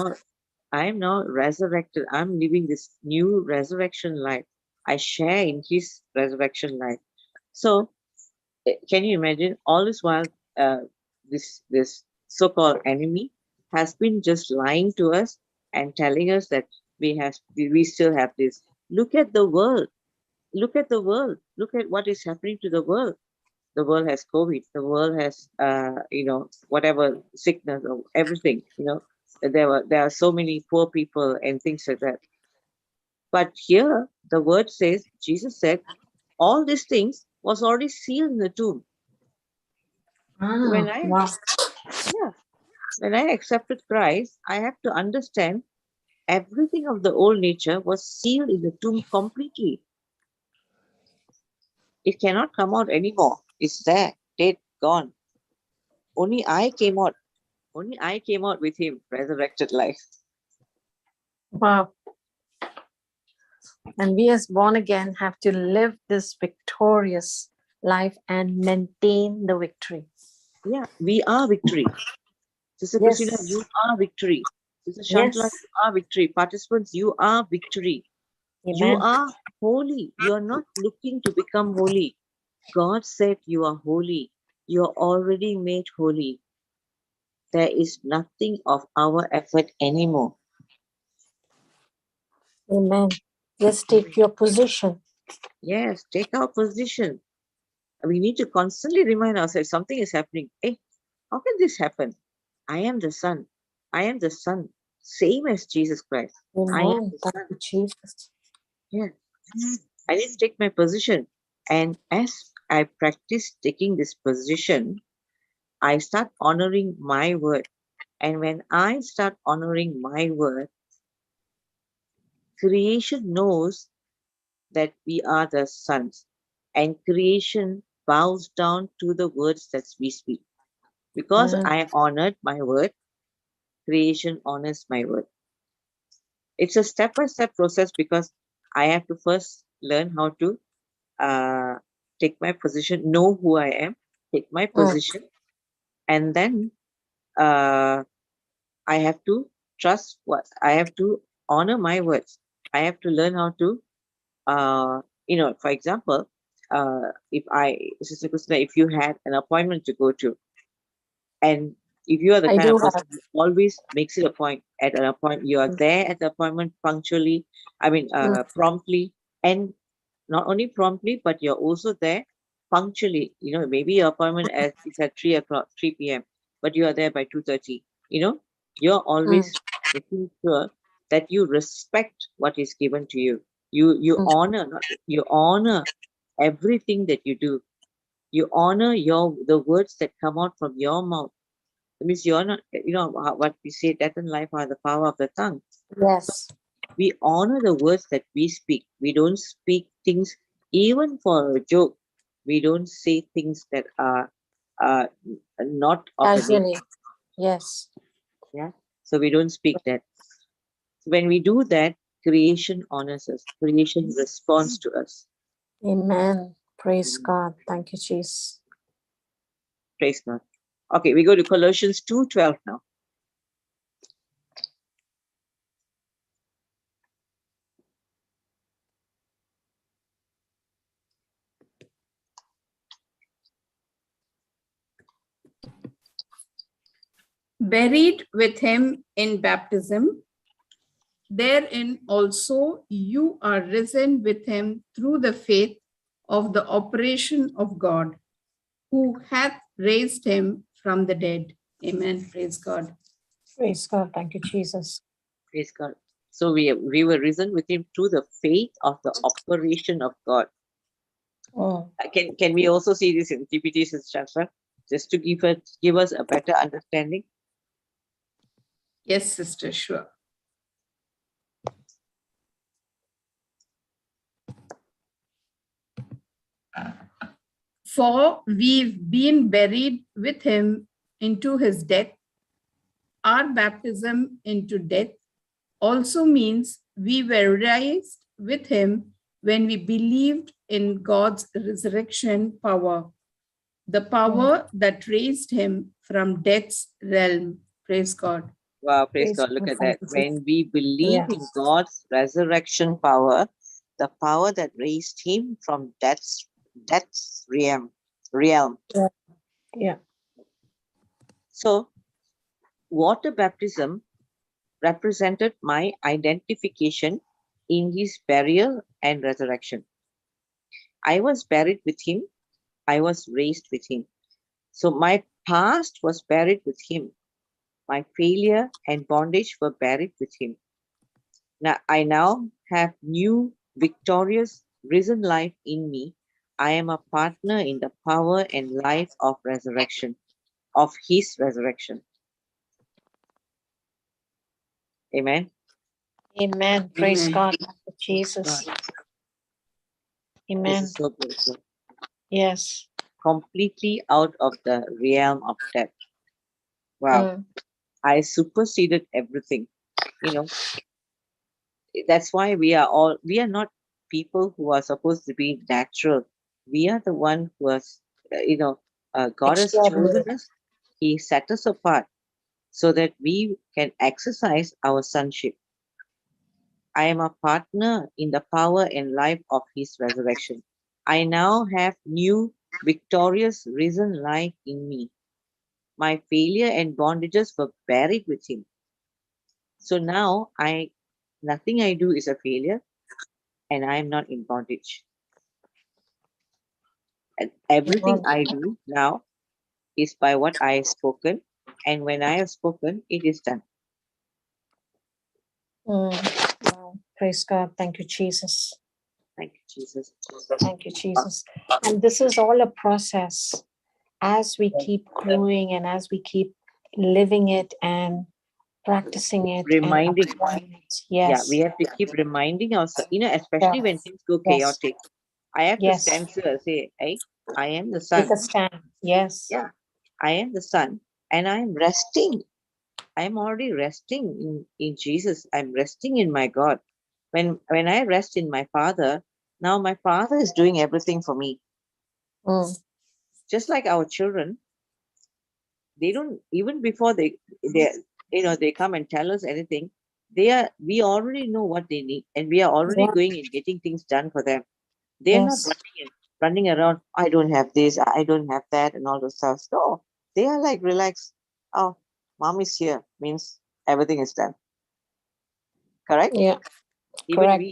Speaker 3: I am now resurrected. I'm living this new resurrection life. I share in his resurrection life. So can you imagine all this while this so-called enemy has been just lying to us and telling us that we still have this. Look at the world. Look at the world. Look at what is happening to the world. The world has COVID. The world has whatever sickness or everything. There are so many poor people and things like that. But here the word says, Jesus said, all these things was already sealed in the tomb. When I
Speaker 2: Wow.
Speaker 3: when I accepted Christ, I have to understand everything of the old nature was sealed in the tomb completely. It cannot come out anymore. It's there, dead, gone. Only I came out. Only I came out with him, resurrected life.
Speaker 2: Wow. And we as born again have to live this victorious life and maintain the victory.
Speaker 3: Yeah, we are victory. Sister Christina,
Speaker 2: Yes.
Speaker 3: you are victory. Sister Shantala,
Speaker 2: Yes.
Speaker 3: you are victory. Participants, you are victory. You
Speaker 2: Amen.
Speaker 3: are holy. You are not looking to become holy. God said you are holy. You are already made holy. There is nothing of our effort anymore.
Speaker 2: Amen. Just take your position.
Speaker 3: Yes, take our position. We need to constantly remind ourselves something is happening. Hey, how can this happen? I am the Son. I am the Son. Same as Jesus Christ. I am
Speaker 2: Amen.
Speaker 3: the
Speaker 2: Thank
Speaker 3: Son.
Speaker 2: you, Jesus.
Speaker 3: Yeah. I need to take my position. And as I practice taking this position, I start honoring my word. And when I start honoring my word, creation knows that we are the sons, and creation bows down to the words that we speak. Because
Speaker 2: Amen.
Speaker 3: I honored my word, creation honors my word. It's a step-by-step process because I have to first learn how to take my position, know who I am, take my position, and then I have to trust what I have to honor my words. I have to learn how to for example, Sister Krishna, if you had an appointment to go to, and if you are the
Speaker 2: I
Speaker 3: kind
Speaker 2: do
Speaker 3: of
Speaker 2: have.
Speaker 3: person who always makes it a point at an appointment, you are there at the appointment punctually, promptly, and not only promptly, but you're also there punctually. Maybe your appointment is at 3 p.m., but you are there by 2:30. You're always making sure that you respect what is given to you. You honor everything that you do. You honor the words that come out from your mouth. That means you're not, what we say, death and life are the power of the tongue.
Speaker 2: Yes.
Speaker 3: We honor the words that we speak. We don't speak things even for a joke. We don't say things that are not of a nature.
Speaker 2: Casually. Yes.
Speaker 3: Yeah. So we don't speak that. When we do that, creation honors us. Creation responds to us.
Speaker 2: Amen. Praise God. Thank you, Jesus.
Speaker 3: Praise God. Okay, we go to Colossians 2:12 now.
Speaker 4: Buried with him in baptism, therein also you are risen with him through the faith of the operation of God, who hath raised him from the dead. Amen. Praise God.
Speaker 2: Praise God. Thank you, Jesus.
Speaker 3: Praise God. So we were risen with him through the faith of the operation of God.
Speaker 2: Mm.
Speaker 3: Can we also see this in TPT, Sister Chancellor, just to give us a better understanding?
Speaker 4: Yes, sister, sure. For we've been buried with him into his death. Our baptism into death also means we were raised with him when we believed in God's resurrection power, the power that raised him from death's realm. Praise God.
Speaker 3: Wow, praise
Speaker 2: Praise
Speaker 3: God. Look
Speaker 2: God.
Speaker 3: at that.
Speaker 2: Thank you.
Speaker 3: When we believe in
Speaker 2: Yes.
Speaker 3: God's resurrection power, the power that raised him from death's realm.
Speaker 2: Yeah. Yeah.
Speaker 3: So water baptism represented my identification in his burial and resurrection. I was buried with him. I was raised with him. So my past was buried with him. My failure and bondage were buried with him. Now I now have new, victorious, risen life in me. I am a partner in the power and life of resurrection, of his resurrection. Amen.
Speaker 2: Amen. Praise
Speaker 4: Amen.
Speaker 2: God. Thank you, Jesus.
Speaker 3: God, this
Speaker 2: Amen.
Speaker 3: is so beautiful.
Speaker 2: Yes.
Speaker 3: Completely out of the realm of death. Wow.
Speaker 2: Mm.
Speaker 3: I superseded everything. You know, that's why we are not people who are supposed to be natural. We are the one who has, God has chosen
Speaker 2: Extraordinary.
Speaker 3: us. He set us apart so that we can exercise our sonship. I am a partner in the power and life of his resurrection. I now have new, victorious, risen life in me. My failure and bondages were buried with him. So now nothing I do is a failure, and I am not in bondage. And everything
Speaker 2: Amen.
Speaker 3: I do now is by what I have spoken, and when I have spoken, it is done.
Speaker 2: Wow. Praise God. Thank you, Jesus.
Speaker 3: Thank you, Jesus.
Speaker 2: Thank you, Jesus. And this is all a process as we keep growing and as we keep living it and practicing it and
Speaker 3: Reminding,
Speaker 2: applying it.
Speaker 3: yeah,
Speaker 2: Yes.
Speaker 3: we have to keep reminding ourselves, especially when
Speaker 2: Yes.
Speaker 3: things go
Speaker 2: Yes.
Speaker 3: chaotic. I have to
Speaker 2: Yes.
Speaker 3: stand still and say, hey, I am the
Speaker 2: Take
Speaker 3: son.
Speaker 2: a stand. Yes.
Speaker 3: Yeah, I am the son, and I am resting. I'm already resting in Jesus. I'm resting in my God. When I rest in my Father, now my Father is doing everything for me.
Speaker 2: Mm.
Speaker 3: Just like our children, they don't, even before they come and tell us anything, we already know what they need, and we are already
Speaker 2: Yeah.
Speaker 3: going and getting things done for them. They're not
Speaker 2: Yes.
Speaker 3: running around, I don't have this, I don't have that, and all those stuff. No, they are like relaxed. Oh, mom is here, means everything is done. Correct?
Speaker 2: Yeah.
Speaker 3: Even
Speaker 2: Correct.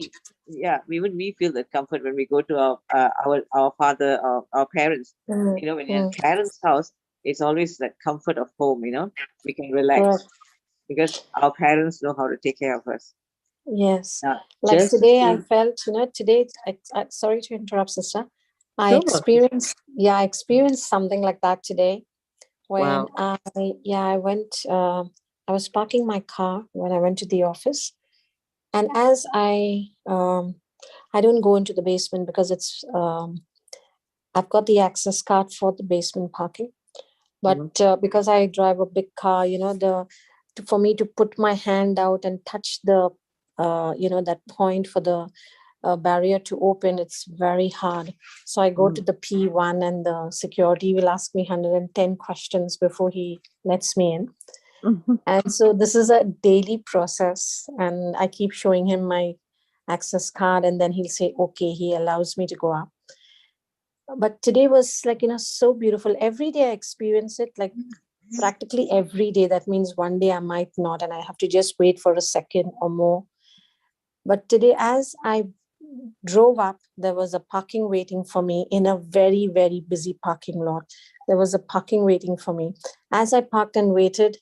Speaker 3: even we feel that comfort when we go to our father, our parents.
Speaker 2: Mm.
Speaker 3: When you're in parents' house, it's always the comfort of home. We can relax
Speaker 2: Correct.
Speaker 3: because our parents know how to take care of us.
Speaker 2: Yes.
Speaker 3: Now,
Speaker 2: Like
Speaker 3: just the
Speaker 2: today, I
Speaker 3: same.
Speaker 2: felt, today, sorry to interrupt, sister. I
Speaker 3: No problem.
Speaker 2: experienced something like that today when
Speaker 3: Wow.
Speaker 2: I went, I was parking my car when I went to the office. And as I don't go into the basement because I've got the access card for the basement parking. But because I drive a big car, for me to put my hand out and touch the, that point for the barrier to open, it's very hard. So I go to the P1 and the security will ask me 110 questions before he lets me in. And so this is a daily process, and I keep showing him my access card, and then he'll say, okay, he allows me to go up. But today was like, so beautiful. Every day I experience it, like practically every day. That means one day I might not, and I have to just wait for a second or more. But today, as I drove up, there was a parking waiting for me in a very, very busy parking lot. There was a parking waiting for me. As I parked and waited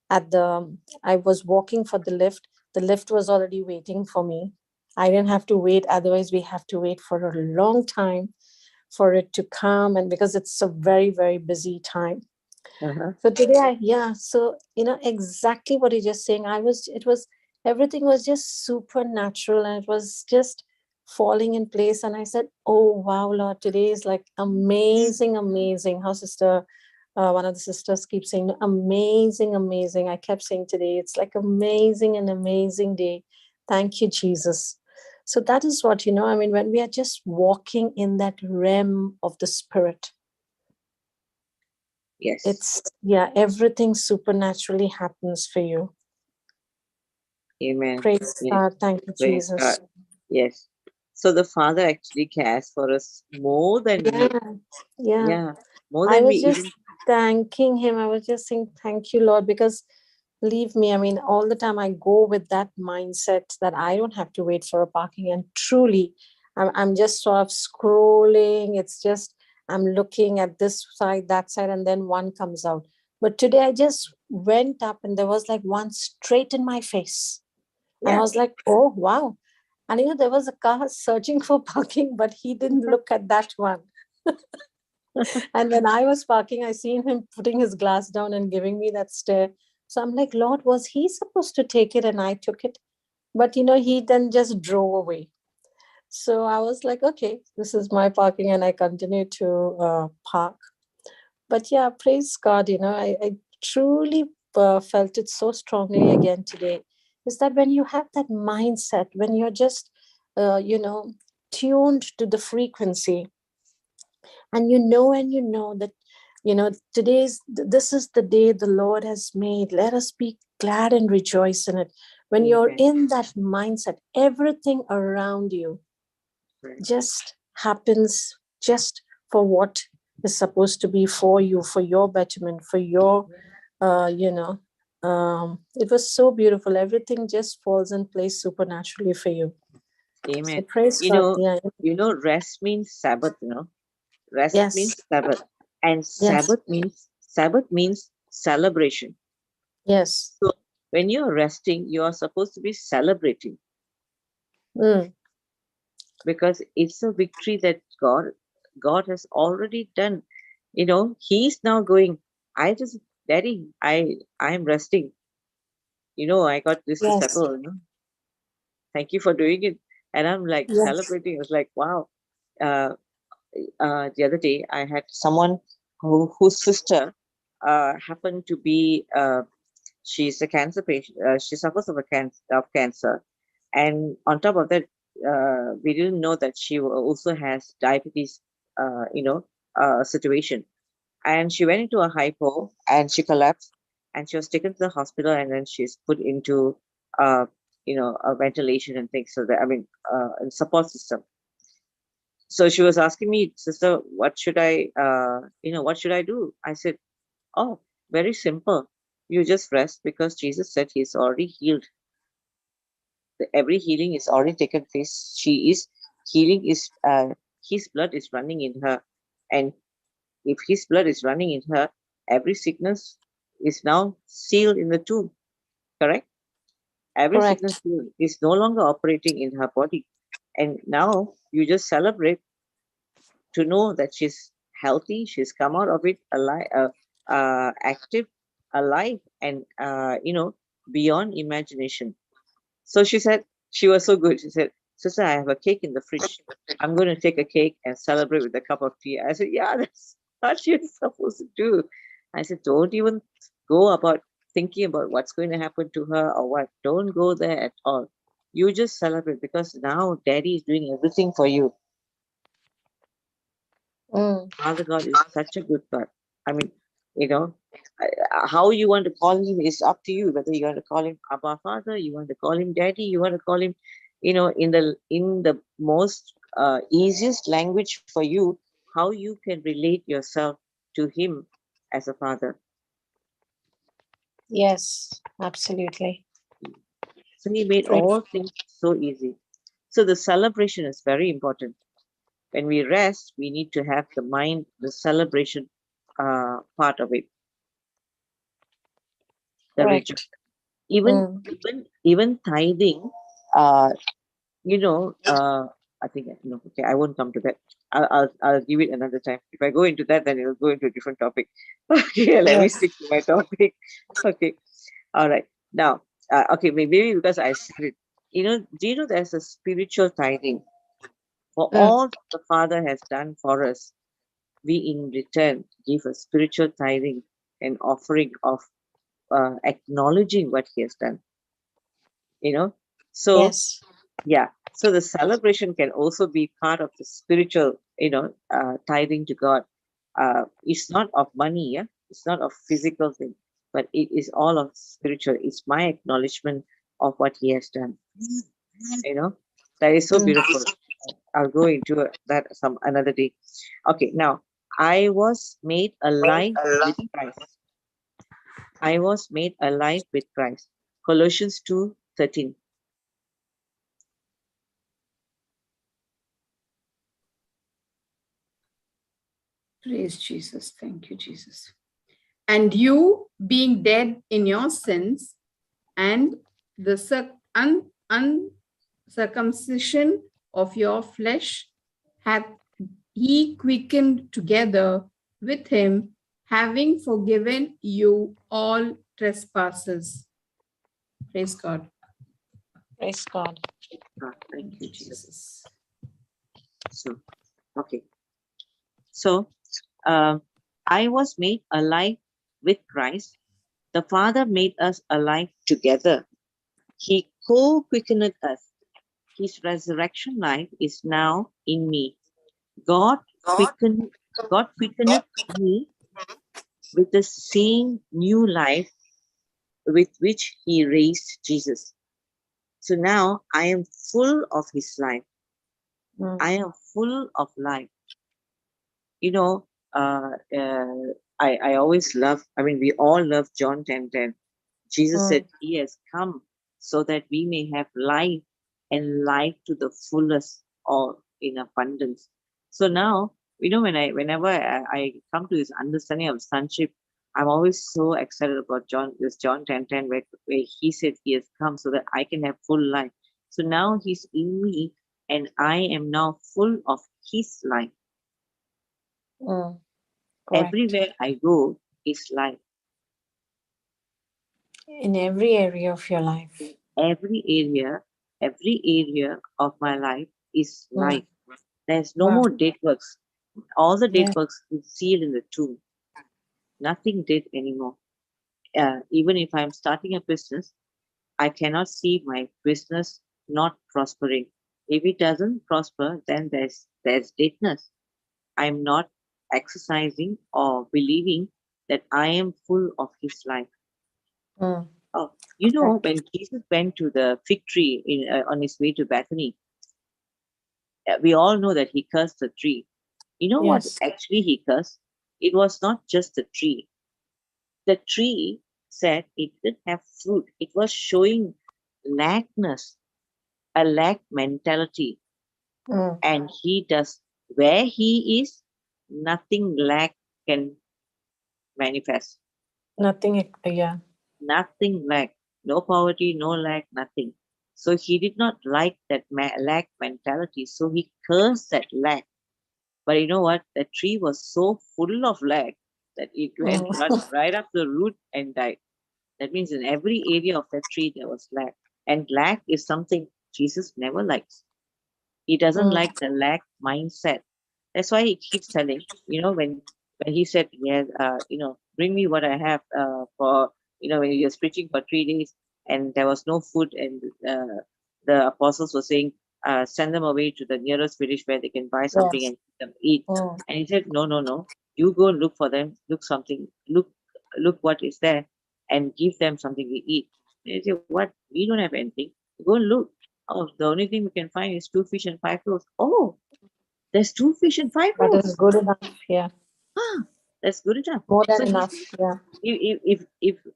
Speaker 2: I was walking for the lift. The lift was already waiting for me. I didn't have to wait. Otherwise, we have to wait for a long time for it to come, and because it's a very, very busy time.
Speaker 3: Uh-huh.
Speaker 2: So today, so, exactly what you're just saying. Everything was just supernatural, and it was just falling in place. And I said, oh, wow, Lord, today is like amazing, amazing. How one of the sisters keeps saying, amazing, amazing. I kept saying today, it's like amazing, an amazing day. Thank you, Jesus. So that is what, when we are just walking in that realm of the Spirit,
Speaker 3: Yes.
Speaker 2: Everything supernaturally happens for you.
Speaker 3: Amen.
Speaker 2: Praise God. Thank you,
Speaker 3: Praise
Speaker 2: Jesus.
Speaker 3: God. Yes. So the Father actually cares for us more than more
Speaker 2: I
Speaker 3: than
Speaker 2: was
Speaker 3: we
Speaker 2: just
Speaker 3: even.
Speaker 2: thanking him. I was just saying, thank you, Lord, because believe me, all the time I go with that mindset that I don't have to wait for a parking. And truly, I'm just sort of scrolling. It's just, I'm looking at this side, that side, and then one comes out. But today I just went up and there was like one straight in my face. And I was like, oh, wow. And there was a car searching for parking, but he didn't look at that one. And when I was parking, I seen him putting his glass down and giving me that stare. So I'm like, Lord, was he supposed to take it and I took it? But, he then just drove away. So I was like, okay, this is my parking, and I continue to park. But yeah, praise God, I truly felt it so strongly again today, is that when you have that mindset, when you're just, tuned to the frequency, and you know that, this is the day the Lord has made. Let us be glad and rejoice in it. When you're in that mindset, everything around you just happens just for what is supposed to be for you, for your betterment, for your, it was so beautiful. Everything just falls in place supernaturally for you.
Speaker 3: Amen.
Speaker 2: So praise God.
Speaker 3: Rest means Sabbath, Rest means Sabbath. And Sabbath means celebration.
Speaker 2: Yes.
Speaker 3: So when you're resting, you are supposed to be celebrating. Because it's a victory that God has already done. He's now going, Daddy, I'm resting. I got this to settle. Thank you for doing it. And I'm like celebrating. I was like, wow. The other day I had someone whose sister happened to be, she's a cancer patient. She suffers of cancer. And on top of that, we didn't know that she also has diabetes, situation. And she went into a hypo and she collapsed, and she was taken to the hospital, and then she's put into, a ventilation and things. So that, a support system. So she was asking me, sister, what should I do? I said, oh, very simple. You just rest, because Jesus said he's already healed. Every healing is already taken place. His blood is running in her. And if his blood is running in her, every sickness is now sealed in the tomb. Correct? Every sickness is no longer operating in her body. And now you just celebrate to know that she's healthy, she's come out of it alive, active, alive, and beyond imagination. So she said, she was so good. She said, sister, I have a cake in the fridge. I'm going to take a cake and celebrate with a cup of tea. I said, yeah, that's what you're supposed to do. I said, don't even go about thinking about what's going to happen to her or what. Don't go there at all. You just celebrate, because now Daddy is doing everything for you. Father God is such a good God. How you want to call him is up to you. Whether you want to call him Abba Father, you want to call him Daddy, you want to call him, in the most easiest language for you, how you can relate yourself to him as a father.
Speaker 2: Yes, absolutely.
Speaker 3: So he made all things so easy. So the celebration is very important. When we rest, we need to have the mind, the celebration part of it. Even tithing, I think, okay, I won't come to that. I'll give it another time. If I go into that, then it'll go into a different topic. Okay, let me stick to my topic. Okay, all right. Now, okay, maybe because I said it, do you know there's a spiritual tithing for all that the Father has done for us? We in return give a spiritual tithing, an offering of acknowledging what He has done. So
Speaker 2: Yes.
Speaker 3: yeah, so the celebration can also be part of the spiritual, tithing to God. It's not of money, yeah, it's not of physical thing, but it is all of spiritual. It's my acknowledgement of what He has done. That is so beautiful. I'll go into that some another day. Okay, now I was made alive with Christ. I was made alive with Christ. Colossians 2:13.
Speaker 4: Praise Jesus. Thank you, Jesus. And you, being dead in your sins and the uncircumcision of your flesh, hath He quickened together with Him, having forgiven you all trespasses. Praise God.
Speaker 2: Praise God.
Speaker 4: Thank you, Jesus.
Speaker 3: So, okay. So, I was made alive with Christ. The Father made us alive together. He co-quickened us. His resurrection life is now in me. God quickened me with the same new life with which He raised Jesus. So now I am full of His life. I am full of life. I always love, we all love John 10:10. Jesus said He has come so that we may have life and life to the fullest or in abundance. So now, whenever I come to this understanding of sonship, I'm always so excited about John 10:10, where He said He has come so that I can have full life. So now He's in me and I am now full of His life. Everywhere I go is life.
Speaker 2: In every area of your life.
Speaker 3: Every area of my life is life. There's no more dead works. All the dead works is sealed in the tomb. Nothing dead anymore. Even if I'm starting a business, I cannot see my business not prospering. If it doesn't prosper, then there's deadness. I'm not exercising or believing that I am full of His life. When Jesus went to the fig tree on His way to Bethany, we all know that He cursed the tree. You know what actually He cursed? It was not just the tree. The tree said it didn't have fruit. It was showing lackness, a lack mentality. And where He is, nothing lack can manifest.
Speaker 2: Nothing,
Speaker 3: Nothing lack. No poverty, no lack, nothing. So He did not like that lack mentality. So He cursed that lack. But you know what? The tree was so full of lack that it went right up the root and died. That means in every area of that tree there was lack. And lack is something Jesus never likes. He doesn't like the lack mindset. That's why He keeps telling, when He said, bring me what I have for, when He was preaching for 3 days and there was no food and the apostles were saying, send them away to the nearest village where they can buy something and eat. And He said, no. You go and look for them, look what is there and give them something to eat. And they say, what? We don't have anything. Go and look. Oh, the only thing we can find is 2 fish and 5 loaves. Oh, there's 2 fish and 5 loaves.
Speaker 2: That is good enough,
Speaker 3: That's good enough.
Speaker 2: More than enough,
Speaker 3: If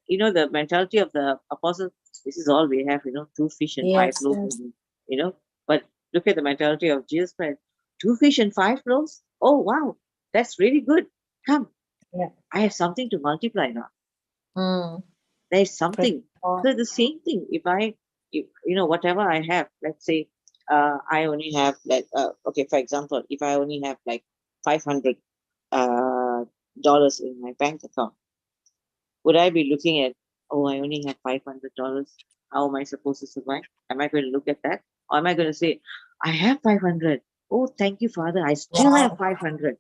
Speaker 3: the mentality of the apostles, this is all we have, 2 fish and 5 loaves, but look at the mentality of Jesus Christ. 2 fish and 5 loaves? Oh, wow, that's really good. Come. I have something to multiply now. There's something. So the same thing, if whatever I have, let's say, I only have like, okay, for example, if I only have like $500 in my bank account, would I be looking at, oh, I only have $500? How am I supposed to survive? Am I going to look at that? Or am I going to say, I have 500. Oh, thank you, Father. I still have
Speaker 2: Wow.
Speaker 3: 500.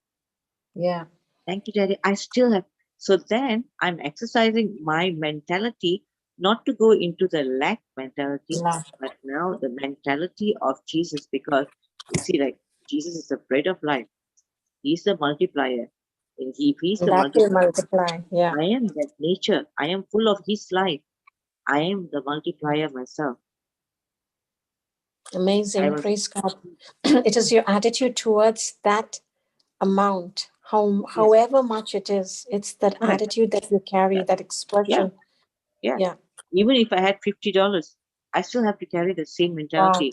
Speaker 2: Yeah.
Speaker 3: Thank you, Daddy. I still have. So then I'm exercising my mentality not to go into the lack mentality,
Speaker 2: Yeah.
Speaker 3: but now the mentality of Jesus, because you see, like, Jesus is the bread of life. He's the multiplier. And if he's the
Speaker 2: That will
Speaker 3: multiplier,
Speaker 2: multiply. Yeah.
Speaker 3: I am that nature. I am full of his life. I am the multiplier myself.
Speaker 2: Amazing. Praise God. It is your attitude towards that amount, however much it is. It's that
Speaker 3: Correct.
Speaker 2: attitude that you carry,
Speaker 3: Yeah.
Speaker 2: that expression.
Speaker 3: Yeah.
Speaker 2: Yeah.
Speaker 3: Even if I had $50, I still have to carry the same mentality.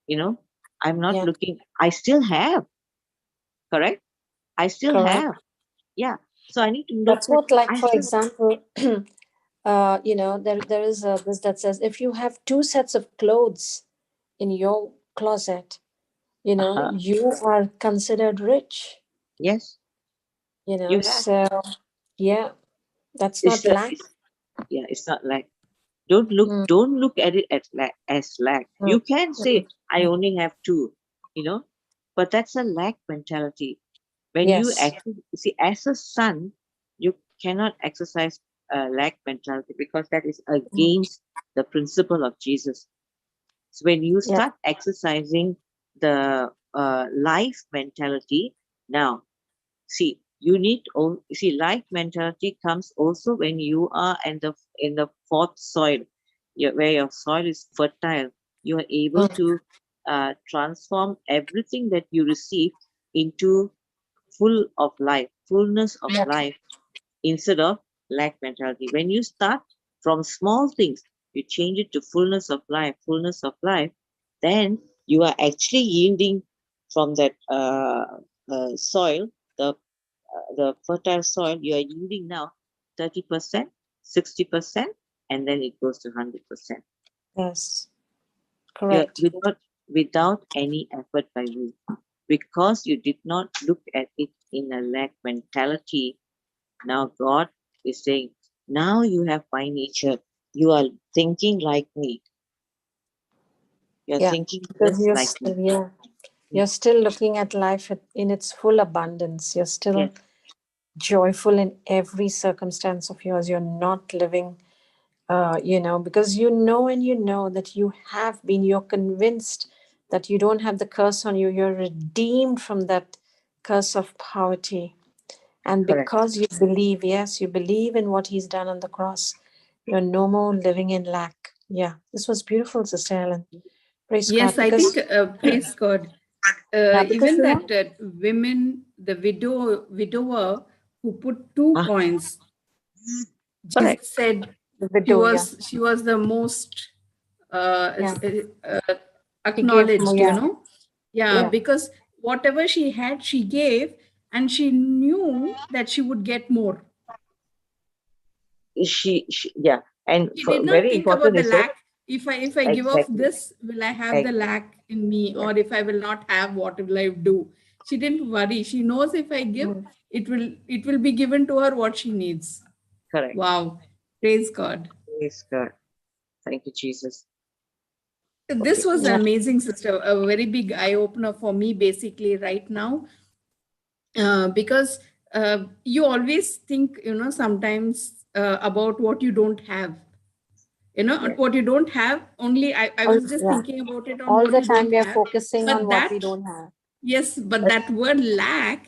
Speaker 3: You know, I'm not
Speaker 2: Yeah.
Speaker 3: looking, I still have, correct? I still
Speaker 2: Correct.
Speaker 3: have. Yeah. So I need to look
Speaker 2: That's
Speaker 3: at,
Speaker 2: what, like,
Speaker 3: I
Speaker 2: for
Speaker 3: still,
Speaker 2: example, there is this that says if you have two sets of clothes in your closet, you are considered rich.
Speaker 3: yes, you have.
Speaker 2: So yeah, that's
Speaker 3: It's,
Speaker 2: not lack.
Speaker 3: yeah, it's not like,
Speaker 2: Mm,
Speaker 3: don't look at it as lack.
Speaker 2: mm,
Speaker 3: You can say, I
Speaker 2: mm.
Speaker 3: only have two, but that's a lack mentality. When you
Speaker 2: Yes.
Speaker 3: actually see, as a son, you cannot exercise a lack mentality because that is
Speaker 2: Mm.
Speaker 3: against the principle of Jesus. So when you
Speaker 2: Yeah.
Speaker 3: start exercising the life mentality, now see, you need see, life mentality comes also when you are in the fourth soil, where your soil is fertile. You are able
Speaker 2: Mm.
Speaker 3: to transform everything that you receive into fullness of
Speaker 2: Yeah.
Speaker 3: life, instead of lack mentality. When you start from small things, you change it to fullness of life, then you are actually yielding from that soil, the fertile soil, you are yielding now 30%, 60%, and then it goes to 100%.
Speaker 2: Yes.
Speaker 3: You're
Speaker 2: Correct.
Speaker 3: without any effort by you, because you did not look at it in a lack mentality. Now God is saying, now you have my nature. You are thinking like me. You're
Speaker 2: Yeah.
Speaker 3: thinking
Speaker 2: Because
Speaker 3: just like me.
Speaker 2: you're still looking at life in its full abundance. You're still
Speaker 3: Yes,
Speaker 2: joyful in every circumstance of yours. You're not living, because and you know that you're convinced that you don't have the curse on you. You're redeemed from that curse of poverty. And
Speaker 3: correct.
Speaker 2: because you believe, yes, you believe in what he's done on the cross, you're no more living in lack. Yeah, this was beautiful, Sister Helen. Praise
Speaker 4: Yes,
Speaker 2: God.
Speaker 4: I think,
Speaker 2: Because,
Speaker 4: praise God.
Speaker 2: yeah, because,
Speaker 4: Even that the widower who put two
Speaker 3: Ah,
Speaker 4: coins,
Speaker 3: correct.
Speaker 4: Jesus said
Speaker 2: the widow, yeah.
Speaker 4: she was the most
Speaker 2: Yeah. He gave more,
Speaker 4: acknowledged,
Speaker 2: yeah.
Speaker 4: yeah,
Speaker 2: Yeah.
Speaker 4: because whatever she had, she gave, and she knew that she would get more.
Speaker 3: Yeah. And
Speaker 4: She
Speaker 3: for,
Speaker 4: did not
Speaker 3: very
Speaker 4: think about
Speaker 3: important,
Speaker 4: the
Speaker 3: he said,
Speaker 4: lack. If I give off
Speaker 3: exactly,
Speaker 4: this, will I have the
Speaker 3: exactly.
Speaker 4: lack in me?
Speaker 3: Yeah,
Speaker 4: Or if I will not have, what will I do? She didn't worry. She knows if I give,
Speaker 2: Mm.
Speaker 4: it will be given to her what she needs.
Speaker 3: correct.
Speaker 4: Wow. Praise God.
Speaker 3: Praise God. Thank you, Jesus.
Speaker 4: This
Speaker 3: Okay.
Speaker 4: was an
Speaker 2: Yeah.
Speaker 4: amazing, sister. A very big eye opener for me, basically, right now. Because you always think, sometimes about what you don't have.
Speaker 3: Yeah,
Speaker 4: What you don't have, only I
Speaker 2: All,
Speaker 4: was just
Speaker 2: yeah.
Speaker 4: thinking about it on
Speaker 2: All
Speaker 4: what
Speaker 2: the
Speaker 4: you
Speaker 2: time
Speaker 4: don't
Speaker 2: we are
Speaker 4: have.
Speaker 2: focusing on
Speaker 4: But
Speaker 2: what we
Speaker 4: that,
Speaker 2: don't have.
Speaker 4: yes, but
Speaker 3: but
Speaker 4: that word lack,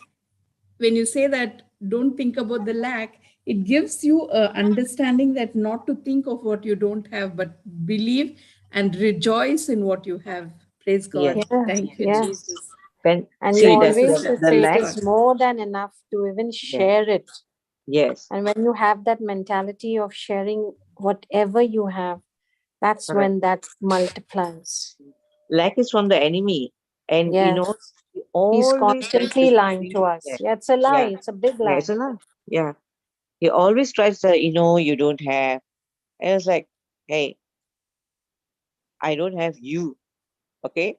Speaker 4: when you say that, don't think about the lack, it gives you a understanding that not to think of what you don't have, but believe and rejoice in what you have. Praise
Speaker 3: yes,
Speaker 4: God.
Speaker 2: Yes.
Speaker 4: Thank you,
Speaker 2: Yes.
Speaker 4: Jesus.
Speaker 3: when
Speaker 2: And you
Speaker 3: see
Speaker 4: Thank you,
Speaker 2: always
Speaker 4: sister.
Speaker 2: should
Speaker 3: the
Speaker 2: say it
Speaker 4: Praise
Speaker 3: lack,
Speaker 2: is
Speaker 4: God.
Speaker 2: more than enough to even
Speaker 3: yeah,
Speaker 2: share it.
Speaker 3: yes,
Speaker 2: And when you have that mentality of sharing whatever you have, that's
Speaker 3: correct.
Speaker 2: when that multiplies.
Speaker 3: Lack is from the enemy, and
Speaker 2: Yes.
Speaker 3: he
Speaker 2: He's
Speaker 3: always tries
Speaker 2: constantly
Speaker 3: to
Speaker 2: lying
Speaker 3: bring,
Speaker 2: to us.
Speaker 3: yeah,
Speaker 2: Yeah, it's a lie.
Speaker 3: yeah,
Speaker 2: It's a big
Speaker 3: yeah, it's
Speaker 2: lie.
Speaker 3: a lie. Yeah, he always tries to, you don't have, and it's like, hey, I don't have you. Okay.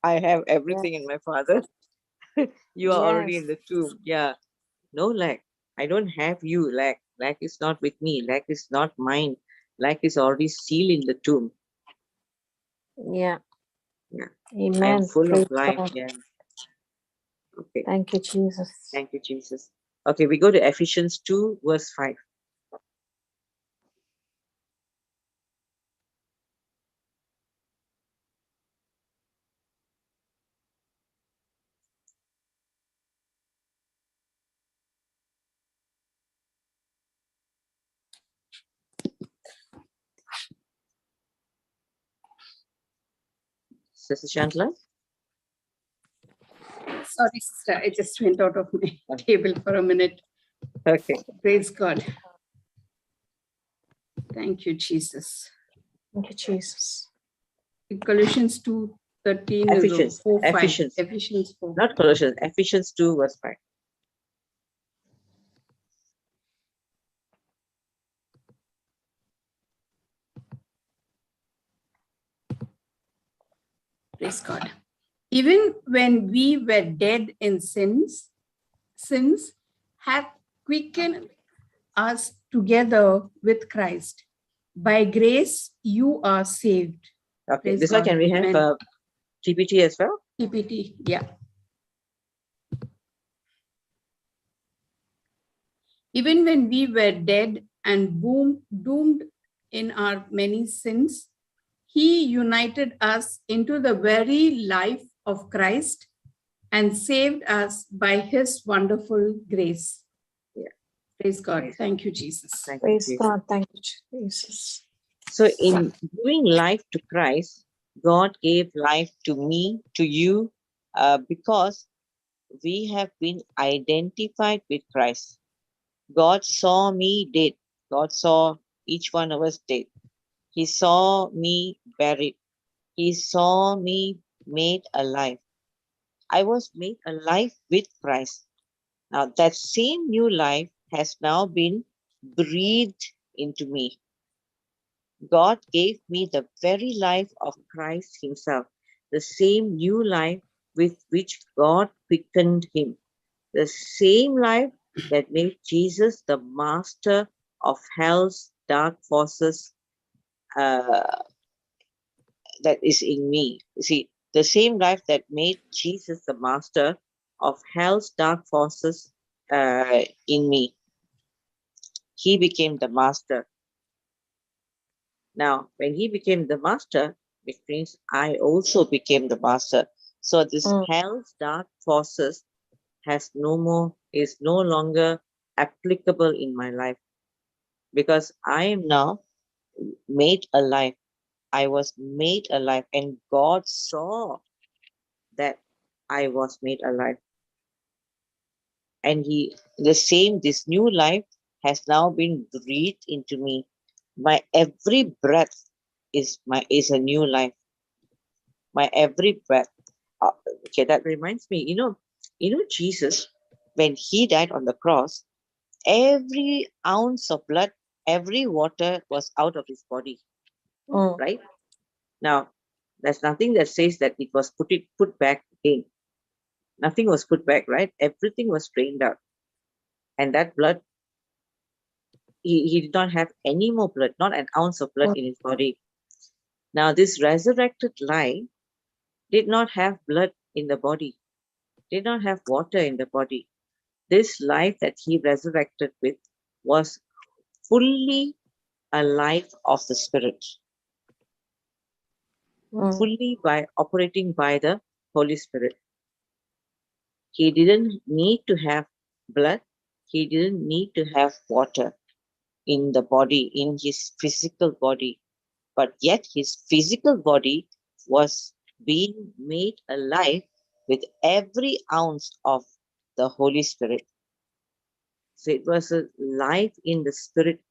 Speaker 3: I have everything in my Father. You are already in the tomb. Yeah. No lack. I don't have you, lack. Lack is not with me. Lack is not mine. Lack is already sealed in the tomb.
Speaker 2: Yeah.
Speaker 3: Yeah. I am
Speaker 2: Amen.
Speaker 3: full of
Speaker 2: Praise
Speaker 3: life.
Speaker 2: God.
Speaker 3: Yeah. Okay.
Speaker 2: Thank you, Jesus.
Speaker 3: Thank you, Jesus. Okay, we go to Ephesians 2, verse 5. Sister Chandler?
Speaker 4: Sorry, sister, I just went out of my table for a minute.
Speaker 3: Okay.
Speaker 4: Praise God. Thank you, Jesus.
Speaker 2: Thank you, Jesus.
Speaker 4: Colossians 2:13
Speaker 3: Ephesians.
Speaker 4: 4, 5.
Speaker 3: Ephesians.
Speaker 4: Ephesians 4.
Speaker 3: Not Colossians. Ephesians 2, verse 5.
Speaker 4: Praise God. Even when we were dead in sins hath quickened us together with Christ. By grace you are saved.
Speaker 3: Okay.
Speaker 4: Praise
Speaker 3: This one,
Speaker 4: God.
Speaker 3: can we have
Speaker 4: Amen.
Speaker 3: TPT as well?
Speaker 4: TPT, yeah. Even when we were dead and doomed in our many sins, he united us into the very life of Christ and saved us by his wonderful grace.
Speaker 3: Yeah.
Speaker 4: Praise God.
Speaker 3: Praise
Speaker 4: Thank you, Jesus.
Speaker 3: Thank you,
Speaker 2: Praise
Speaker 3: Jesus.
Speaker 2: God. Thank you, Jesus.
Speaker 3: So in giving life to Christ, God gave life to me, to you, because we have been identified with Christ. God saw me dead. God saw each one of us dead. He saw me buried. He saw me made alive. I was made alive with Christ. Now that same new life has now been breathed into me. God gave me the very life of Christ himself, the same new life with which God quickened him, the same life that made Jesus the master of hell's dark forces uh, that is in me. You see, the same life that made Jesus the master of hell's dark forces in me. He became the master. Now, when he became the master, which means I also became the master. So this hell's dark forces is no longer applicable in my life, because I am now made alive. I was made alive, and God saw that I was made alive. And this new life has now been breathed into me. My every breath is a new life. My every breath. Okay, that reminds me, Jesus, when he died on the cross, every ounce of blood, every water was out of his body, right? Now, there's nothing that says that it was put back in. Nothing was put back, right? Everything was drained out. And that blood, he did not have any more blood, not an ounce of blood in his body. Now, this resurrected life did not have blood in the body, did not have water in the body. This life that he resurrected with was fully a life of the Spirit, fully by operating by the Holy Spirit. He didn't need to have blood. He didn't need to have water in the body, in his physical body. But yet his physical body was being made alive with every ounce of the Holy Spirit. So it was a life in the Spirit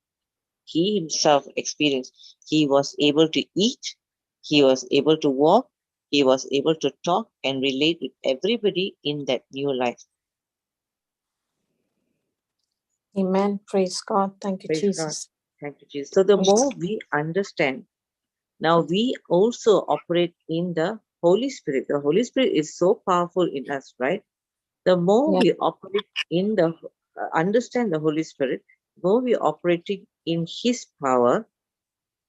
Speaker 3: he himself experienced. He was able to eat, he was able to walk, he was able to talk and relate with everybody in that new life.
Speaker 2: Amen. Praise God. Thank you,
Speaker 3: Praise
Speaker 2: Jesus.
Speaker 3: God. Thank you, Jesus. So the more we understand, now we also operate in the Holy Spirit. The Holy Spirit is so powerful in us, right? The more
Speaker 2: Yeah.
Speaker 3: we operate in the understand the Holy Spirit, the more we operating in His power,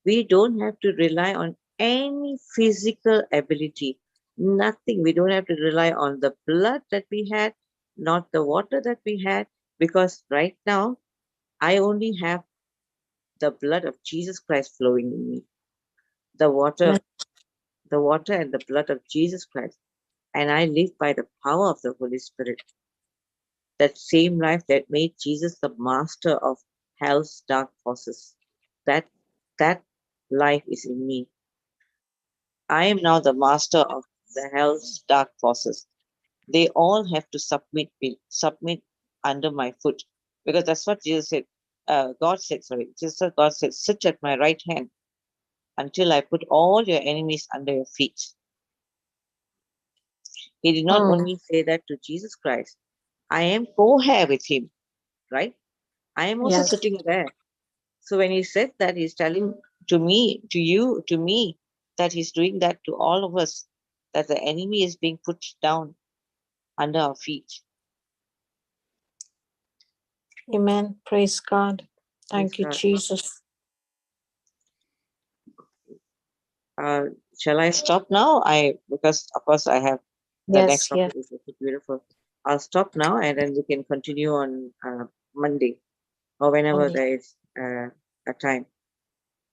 Speaker 3: we don't have to rely on any physical ability. Nothing. We don't have to rely on the blood that we had, not the water that we had, because right now I only have the blood of Jesus Christ flowing in me. The water, the water and the blood of Jesus Christ. And I live by the power of the Holy Spirit. That same life that made Jesus the master of hell's dark forces. That that life is in me. I am now the master of the hell's dark forces. They all have to submit under my foot, because that's what Jesus said. God said, sit at my right hand until I put all your enemies under your feet. He did not only say that to Jesus Christ. I am co-heir with him, right? I am also
Speaker 2: Yes.
Speaker 3: sitting there. So when he said that, he's telling to me, to you, to me, that he's doing that to all of us, that the enemy is being put down under our feet.
Speaker 2: Amen. Praise God.
Speaker 3: Praise
Speaker 2: Thank you,
Speaker 3: God.
Speaker 2: Jesus.
Speaker 3: Shall I stop now? Because of course I have the next
Speaker 2: Yes,
Speaker 3: topic
Speaker 2: yes,
Speaker 3: is also beautiful. I'll stop now and then we can continue on Monday or whenever
Speaker 2: Monday.
Speaker 3: there is a time,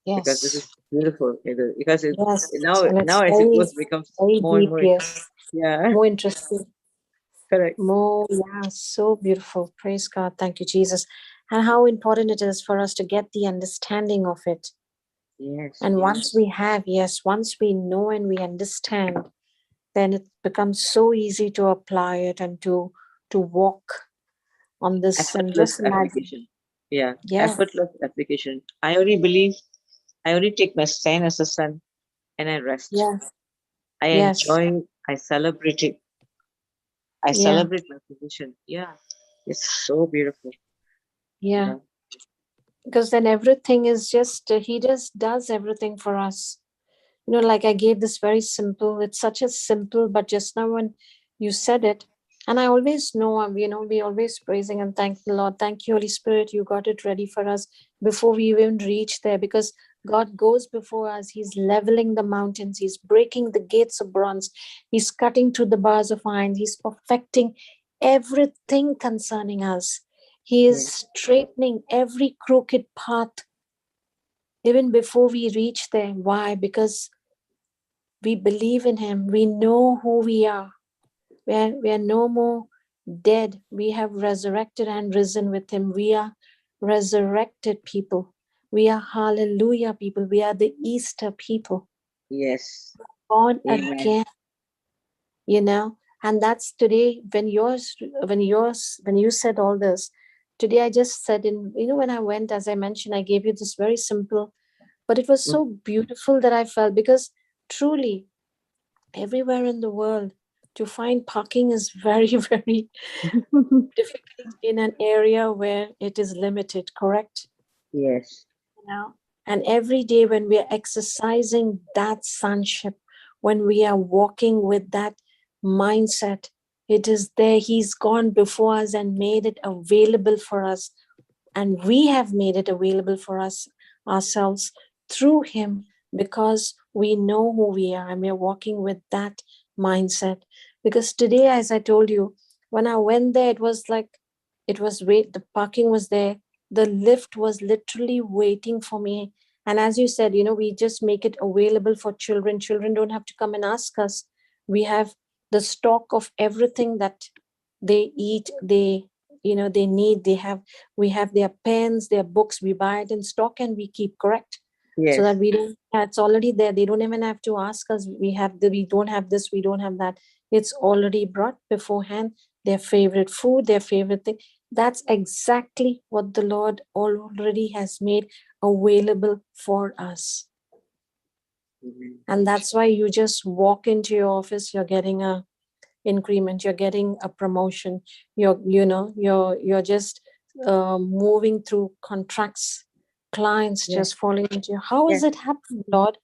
Speaker 3: because this
Speaker 2: Yes,
Speaker 3: is beautiful. Because
Speaker 2: yes. And
Speaker 3: now
Speaker 2: it's
Speaker 3: as it goes becomes
Speaker 2: very
Speaker 3: more and
Speaker 2: deep,
Speaker 3: more
Speaker 2: yes.
Speaker 3: yeah.
Speaker 2: More interesting.
Speaker 3: Correct.
Speaker 2: More, yeah, so beautiful. Praise God. Thank you, Jesus. And how important it is for us to get the understanding of it.
Speaker 3: Yes.
Speaker 2: And once we have, yes, once we know and we understand, then it becomes so easy to apply it and to walk on this. And
Speaker 3: Effortless
Speaker 2: just imagine.
Speaker 3: application. Yeah.
Speaker 2: Yeah,
Speaker 3: Effortless application. I only believe I only take my stand as a son and I rest.
Speaker 2: yes,
Speaker 3: I
Speaker 2: yes,
Speaker 3: enjoy it. I celebrate it. I
Speaker 2: yeah,
Speaker 3: celebrate my position. Yeah. It's so beautiful. You
Speaker 2: yeah.
Speaker 3: know?
Speaker 2: Because then everything is just, he just does everything for us. Like I gave this very simple, it's such a simple, but just now when you said it, and I always know, we always praising and thank the Lord. Thank you, Holy Spirit, you got it ready for us before we even reach there, because God goes before us. He's leveling the mountains. He's breaking the gates of bronze. He's cutting through the bars of iron. He's perfecting everything concerning us. He is
Speaker 3: Yes.
Speaker 2: straightening every crooked path even before we reach there. Why? Because we believe in him. We know who we are. We are no more dead. We have resurrected and risen with him. We are resurrected people. We are hallelujah people. We are the Easter people.
Speaker 3: Yes.
Speaker 2: Born
Speaker 3: Amen.
Speaker 2: again, and that's today when you said all this. Today I just said when I went, as I mentioned, I gave you this very simple, but it was so beautiful that I felt, because truly everywhere in the world to find parking is very, very difficult in an area where it is limited, correct?
Speaker 3: Yes.
Speaker 2: And every day when we are exercising that sonship, when we are walking with that mindset, it is there. He's gone before us and made it available for us. And we have made it available for us ourselves through him, because we know who we are and we're walking with that mindset. Because today, as I told you, when I went there, it was the parking was there. The lift was literally waiting for me. And as you said, we just make it available for children. Children don't have to come and ask us. We have the stock of everything that they eat, they need. We have their pens, their books. We buy it in stock and we keep, correct? So
Speaker 3: Yes.
Speaker 2: that we don't, it's already there. They don't even have to ask us, we don't have this, we don't have that. It's already brought beforehand. Their favorite food, their favorite thing. That's exactly what the Lord already has made available for us.
Speaker 3: Amen.
Speaker 2: And that's why you just walk into your office, you're getting a increment, you're getting a promotion, you're just moving through contracts, clients
Speaker 3: Yeah.
Speaker 2: just falling into you. How is
Speaker 3: Yeah.
Speaker 2: it happening, Lord,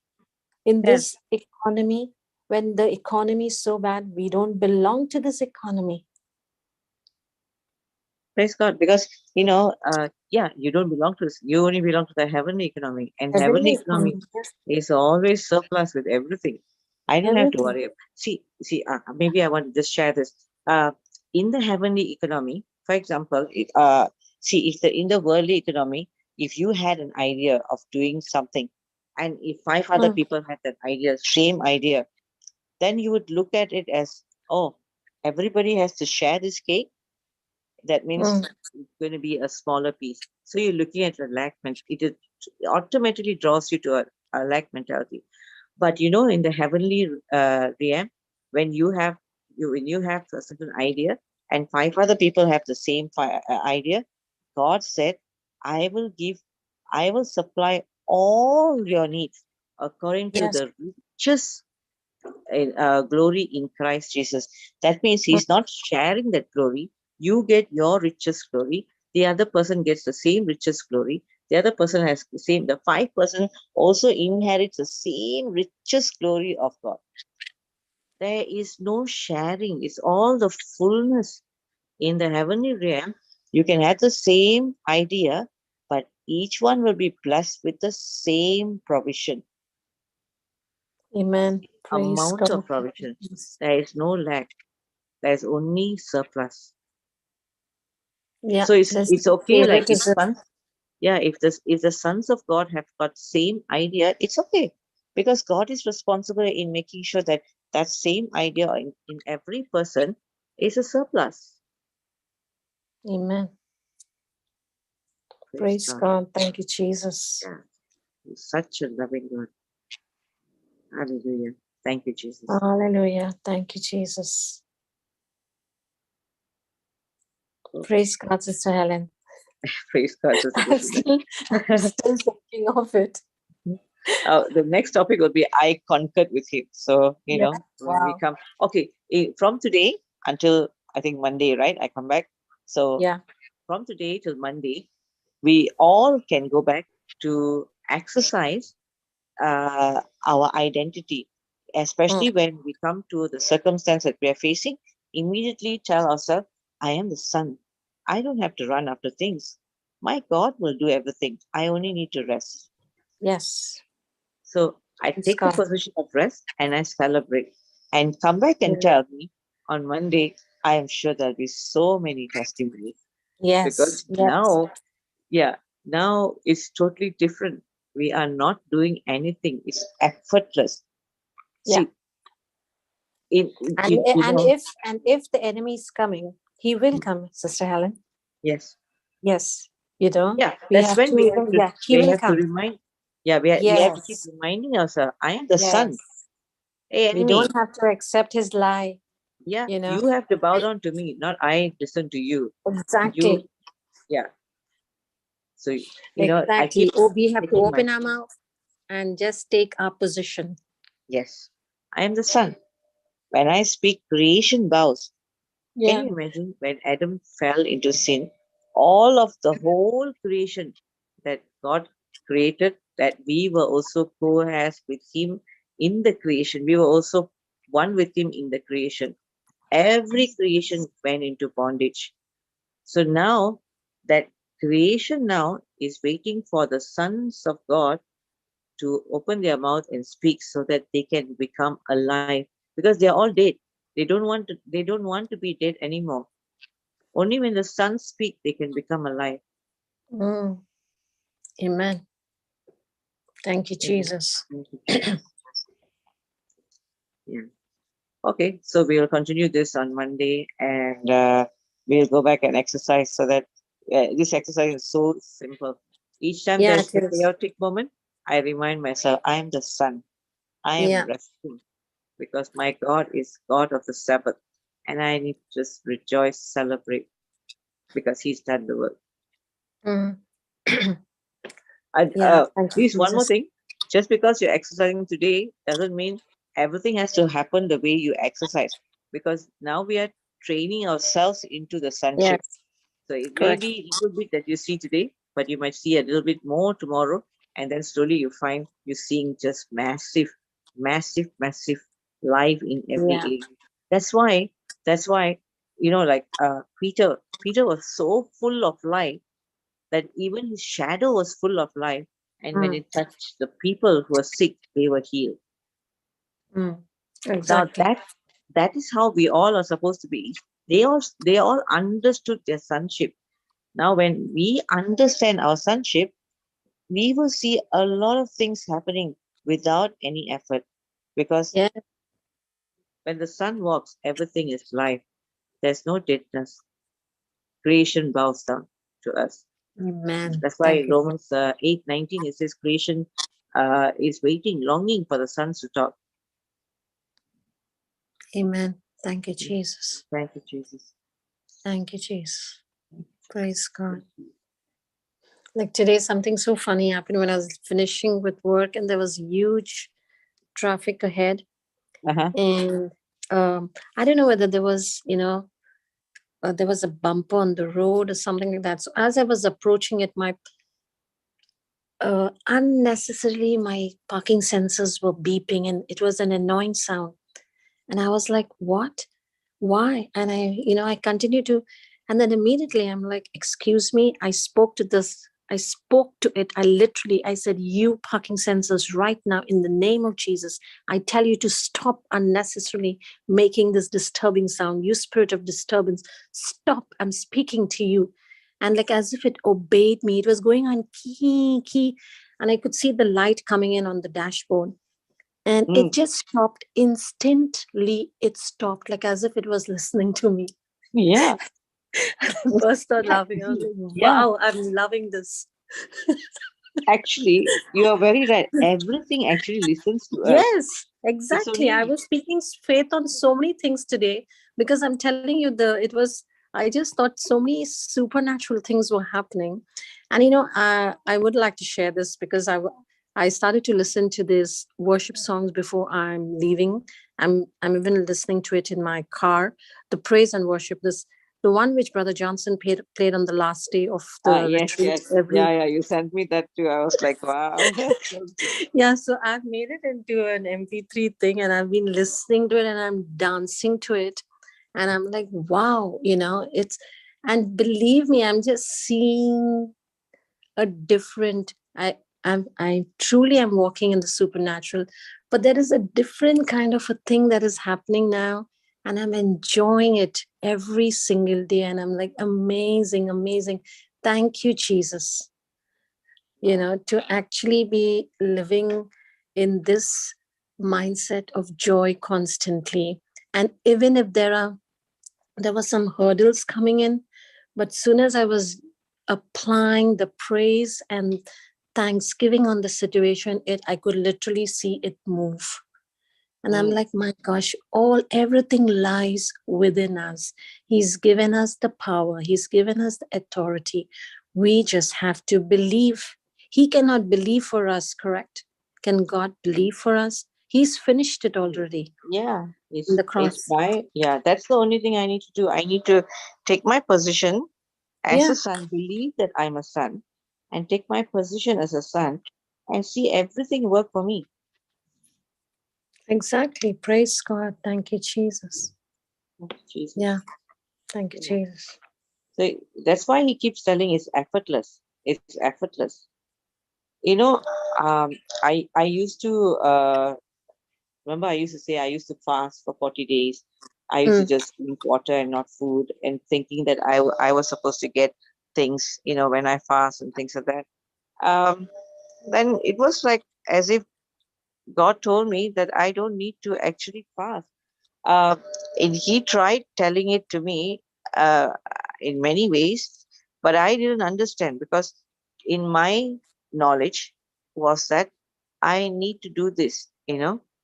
Speaker 2: in
Speaker 3: Yeah.
Speaker 2: this economy? when the economy is so bad, we don't belong to this economy.
Speaker 3: Praise God, because you don't belong to this. You only belong to the heavenly economy, and heavenly
Speaker 2: Heavenly
Speaker 3: economy
Speaker 2: economy,
Speaker 3: is always surplus with everything. I don't have to
Speaker 2: everything.
Speaker 3: worry. See, maybe I want to just share this. In the heavenly economy, for example, in the worldly economy, if you had an idea of doing something, and if 5 other people had that idea, same idea, then you would look at it as, oh, everybody has to share this cake. That means it's going to be a smaller piece. So you're looking at a lack mentality. It automatically draws you to a lack mentality. But in the heavenly realm, when you have a certain idea and 5 other people have the same idea, God said, I will supply all your needs according to
Speaker 2: Yes.
Speaker 3: the riches glory in Christ Jesus. That means he's not sharing that glory. You get your richest glory. The other person gets the same richest glory. The other person has the same. The 5% also inherits the same richest glory of God. There is no sharing. It's all the fullness in the heavenly realm. You can have the same idea, but each one will be blessed with the same provision.
Speaker 2: Amen. Praise
Speaker 3: Amount of
Speaker 2: God.
Speaker 3: provision. There is no lack. There's only surplus.
Speaker 2: Yeah.
Speaker 3: So it's okay, like if
Speaker 2: favoritism.
Speaker 3: if the sons of God have got same idea, it's okay, because God is responsible in making sure that that same idea in every person is a surplus.
Speaker 2: Amen. Praise God. Thank you, Jesus.
Speaker 3: Yeah, he's such a loving God. Hallelujah. Thank you, Jesus.
Speaker 2: Hallelujah. Thank you, Jesus. Praise God, Sister Helen.
Speaker 3: Praise God.
Speaker 2: I'm still thinking of it.
Speaker 3: The next topic will be I conquered with him. So, when we come, okay, from today until I think Monday, right? I come back. So from today till Monday, we all can go back to exercise our identity, especially when we come to the circumstance that we are facing. Immediately tell ourselves, I am the son. I don't have to run after things. My God will do everything. I only need to rest.
Speaker 2: Yes.
Speaker 3: So I take the position of rest and I celebrate. And come back and tell me on Monday, I am sure there'll be so many testimonies.
Speaker 2: Yes.
Speaker 3: Because now it's totally different. We are not doing anything. It's effortless.
Speaker 2: Yeah.
Speaker 3: See,
Speaker 2: if the enemy is coming, he will come, Sister Helen.
Speaker 3: Yes.
Speaker 2: Yes.
Speaker 3: Yeah, that's when we have to remind. Yeah, we have to keep reminding ourselves, I am the son. Hey, enemy.
Speaker 2: We don't have to accept his lie.
Speaker 3: Yeah, you have to bow down to me, not I listen to you.
Speaker 2: Exactly.
Speaker 3: So,
Speaker 2: exactly. We have to open our mouth and just take our position.
Speaker 3: Yes, I am the son. When I speak, creation bows. Can you imagine when Adam fell into sin, all of the whole creation that God created, that we were also co-heirs with him in the creation. We were also one with him in the creation. Every creation went into bondage. So now that creation now is waiting for the sons of God to open their mouth and speak so that they can become alive, because they are all dead. They don't want to be dead anymore. Only when the sons speak, they can become alive.
Speaker 2: Amen. Thank you, Jesus.
Speaker 3: Thank you, Jesus. Yeah. Okay, so we'll continue this on Monday, and we'll go back and exercise, so that this exercise is so simple. Each time there's a chaotic moment, I remind myself, I am the son. I am resting, because my God is God of the Sabbath, and I need to just rejoice, celebrate, because he's done the work. Please, one more thing. Just because you're exercising today doesn't mean everything has to happen the way you exercise, because now we are training ourselves into the sonship. So it may be a little bit that you see today, but you might see a little bit more tomorrow, and then slowly you find you're seeing just massive life in every
Speaker 2: Yeah.
Speaker 3: area. That's why, like Peter was so full of life that even his shadow was full of life. And when
Speaker 2: Mm,
Speaker 3: it touched the people who were sick, they were healed.
Speaker 2: mm.
Speaker 3: Now
Speaker 2: Exactly.
Speaker 3: that is how we all are supposed to be. They all understood their sonship. Now, when we understand our sonship, we will see a lot of things happening without any effort. Because
Speaker 2: Yeah.
Speaker 3: when the Son walks, everything is life. There's no deadness. Creation bows down to us.
Speaker 2: Amen.
Speaker 3: That's why
Speaker 2: Thank you.
Speaker 3: Romans 8:19, it says creation is waiting, longing for the sons to talk.
Speaker 2: Amen. Thank you, Jesus.
Speaker 3: Thank you, Jesus.
Speaker 2: Thank you, Jesus. Praise God. Like today, something so funny happened when I was finishing with work, and there was huge traffic ahead.
Speaker 3: Uh-huh.
Speaker 2: And I don't know whether there was, there was a bumper on the road or something like that. So as I was approaching it, my unnecessarily my parking sensors were beeping, and it was an annoying sound. And I was like, what? Why? And I continued to, and then immediately I'm like, excuse me. I spoke to it. I said, you parking sensors, right now, in the name of Jesus, I tell you to stop unnecessarily making this disturbing sound. You spirit of disturbance, stop. I'm speaking to you. And like as if it obeyed me, it was going on key. And I could see the light coming in on the dashboard. And it just stopped instantly. It stopped, like as if it was listening to me.
Speaker 3: Yeah.
Speaker 2: I burst out laughing. I was like,
Speaker 3: Yeah.
Speaker 2: wow, I'm loving this.
Speaker 3: Actually, you are very right. Everything actually listens to us.
Speaker 2: Yes,
Speaker 3: It's
Speaker 2: exactly. I
Speaker 3: only,
Speaker 2: was speaking faith on so many things today, because I'm telling you, I just thought so many supernatural things were happening. And I would like to share this, because I started to listen to these worship songs before I'm leaving. I'm even listening to it in my car, the praise and worship, the one which Brother Johnson played on the last day of the
Speaker 3: yes,
Speaker 2: retreat.
Speaker 3: yes. Yeah. You sent me that too. I was like, wow.
Speaker 2: Yeah, so I've made it into an MP3 thing, and I've been listening to it, and I'm dancing to it. And I'm like, wow, and believe me, I'm just seeing a different, I truly am walking in the supernatural, but there is a different kind of a thing that is happening now. And I'm enjoying it every single day. And I'm like, amazing, amazing. Thank you, Jesus, to actually be living in this mindset of joy constantly. And even if there were some hurdles coming in, but soon as I was applying the praise and thanksgiving on the situation, I could literally see it move. And I'm like, my gosh, everything lies within us. He's given us the power. He's given us the authority. We just have to believe. He cannot believe for us, correct? Can God believe for us? He's finished it already
Speaker 3: Yeah.
Speaker 2: in the
Speaker 3: It's
Speaker 2: cross.
Speaker 3: that's the only thing I need to do. I need to take my position as a
Speaker 2: Yeah,
Speaker 3: son, believe that I'm a son, and take my position as a son and see everything work for me.
Speaker 2: exactly. Praise God. Thank you, Jesus.
Speaker 3: Jesus.
Speaker 2: Yeah, thank you,
Speaker 3: Yeah.
Speaker 2: Jesus.
Speaker 3: So that's why he keeps telling it's effortless. It's effortless. You know, I used to remember, I used to say I used to fast for 40 days. I used to
Speaker 2: Mm,
Speaker 3: just drink water and not food, and thinking that I was supposed to get things, when I fast and things like that. Then it was like as if God told me that I don't need to actually fast. Uh, and he tried telling it to me uh, in many ways, but I didn't understand, because in my knowledge was that I need to do this,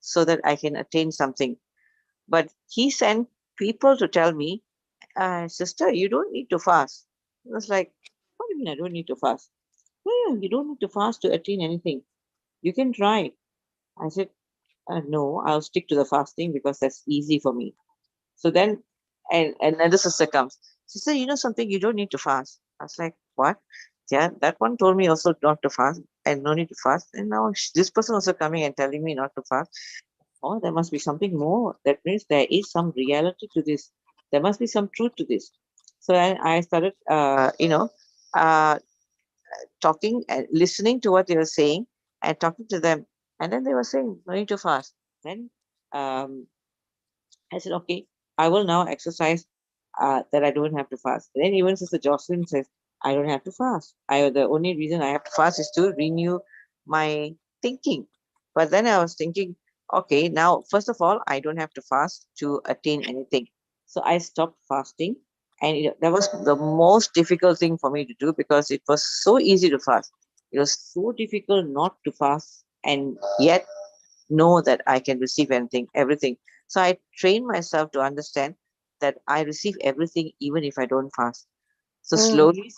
Speaker 3: so that I can attain something. But he sent people to tell me, sister, you don't need to fast. I was like, what do you mean I don't need to fast? Yeah, you don't need to fast to attain anything. You can try. I said, no, I'll stick to the fasting because that's easy for me. So then, and another sister comes. She said, something, you don't need to fast. I was like, what? Yeah, that one told me also not to fast and no need to fast. And now this person also coming and telling me not to fast. oh, there must be something more. That means there is some reality to this. There must be some truth to this. So I started, uh, talking and listening to what they were saying and talking to them. And then they were saying, no need to fast. Then um, I said, okay, I will now exercise that I don't have to fast. And then even Sister Jocelyn says, I don't have to fast. The only reason I have to fast is to renew my thinking. But then I was thinking, okay, now first of all, I don't have to fast to attain anything. So I stopped fasting, and that was the most difficult thing for me to do because it was so easy to fast. It was so difficult not to fast and yet know that I can receive anything, everything. So I train myself to understand that I receive everything even if I don't fast. So slowly,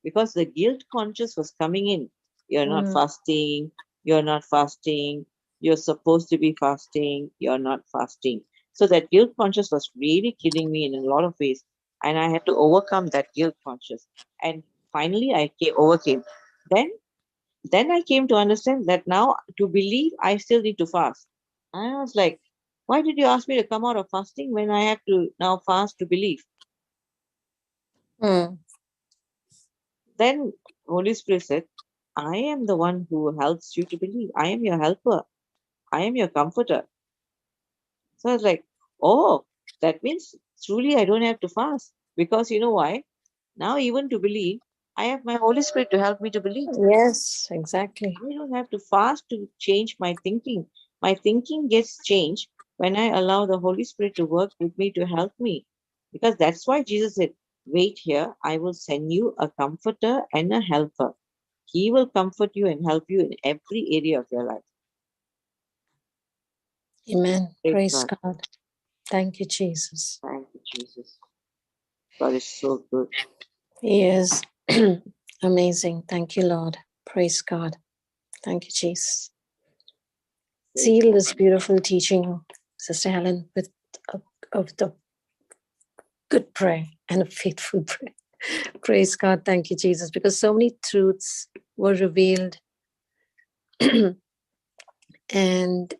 Speaker 3: because the guilt conscious was coming in. You're not fasting, you're not fasting, you're supposed to be fasting, you're not fasting. So that guilt conscious was really killing me in a lot of ways. And I had to overcome that guilt conscious. And finally overcame. Then I came to understand that now to believe, I still need to fast. And I was like, why did you ask me to come out of fasting when I have to now fast to believe? Then Holy Spirit said, I am the one who helps you to believe. I am your helper. I am your comforter. So I was like, oh, that means truly I don't have to fast. Because you know why? Now even to believe, I have my Holy Spirit to help me to believe.
Speaker 2: Yes, exactly.
Speaker 3: I don't have to fast to change my thinking. My thinking gets changed when I allow the Holy Spirit to work with me to help me. Because that's why Jesus said, wait here, I will send you a comforter and a helper. He will comfort you and help you in every area of your life.
Speaker 2: Amen. Praise
Speaker 3: God.
Speaker 2: God. Thank you, Jesus.
Speaker 3: Thank you, Jesus. God is so good.
Speaker 2: He is amazing. Thank you, Lord. Praise God. Thank you, Jesus. Seal this beautiful teaching, Sister Helen, with of the good prayer and a faithful prayer. Praise God. Thank you, Jesus, because so many truths were revealed. And,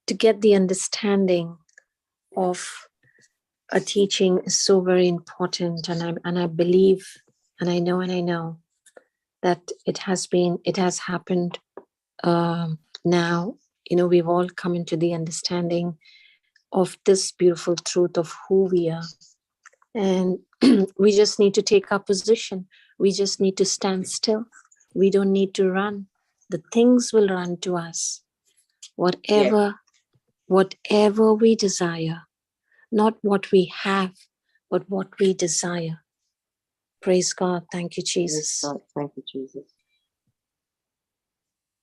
Speaker 2: to get the understanding of a teaching is so very important. And I believe, and I know that it has happened now. We've all come into the understanding of this beautiful truth of who we are. And we just need to take our position. We just need to stand still. We don't need to run. The things will run to us. Whatever we desire, not what we have, but what we desire. Praise God. Thank you, Jesus.
Speaker 3: Praise God. Thank you, Jesus.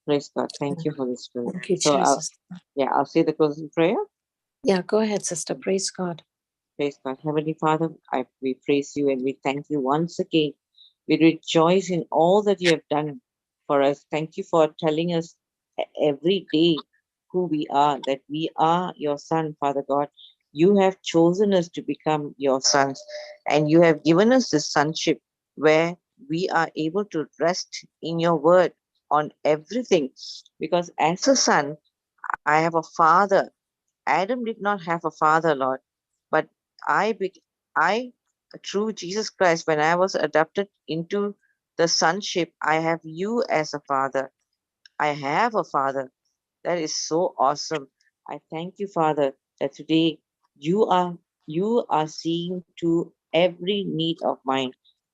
Speaker 3: Praise God. Thank you, Holy Spirit.
Speaker 2: Thank you,
Speaker 3: so
Speaker 2: Jesus.
Speaker 3: I'll say the closing prayer.
Speaker 2: Yeah, go ahead, sister. Praise God.
Speaker 3: Praise God. Heavenly Father, we praise you and we thank you once again. We rejoice in all that you have done for us. Thank you for telling us every day who we are, that we are your son, Father God. You have chosen us to become your sons, and you have given us this sonship where we are able to rest in your word on everything. Because as a son, I have a father. Adam did not have a father, Lord, but I, through Jesus Christ, when I was adopted into the sonship, I have you as a father. I have a father. That is so awesome. I thank you, Father, that today you are you are seeing to every need of mine.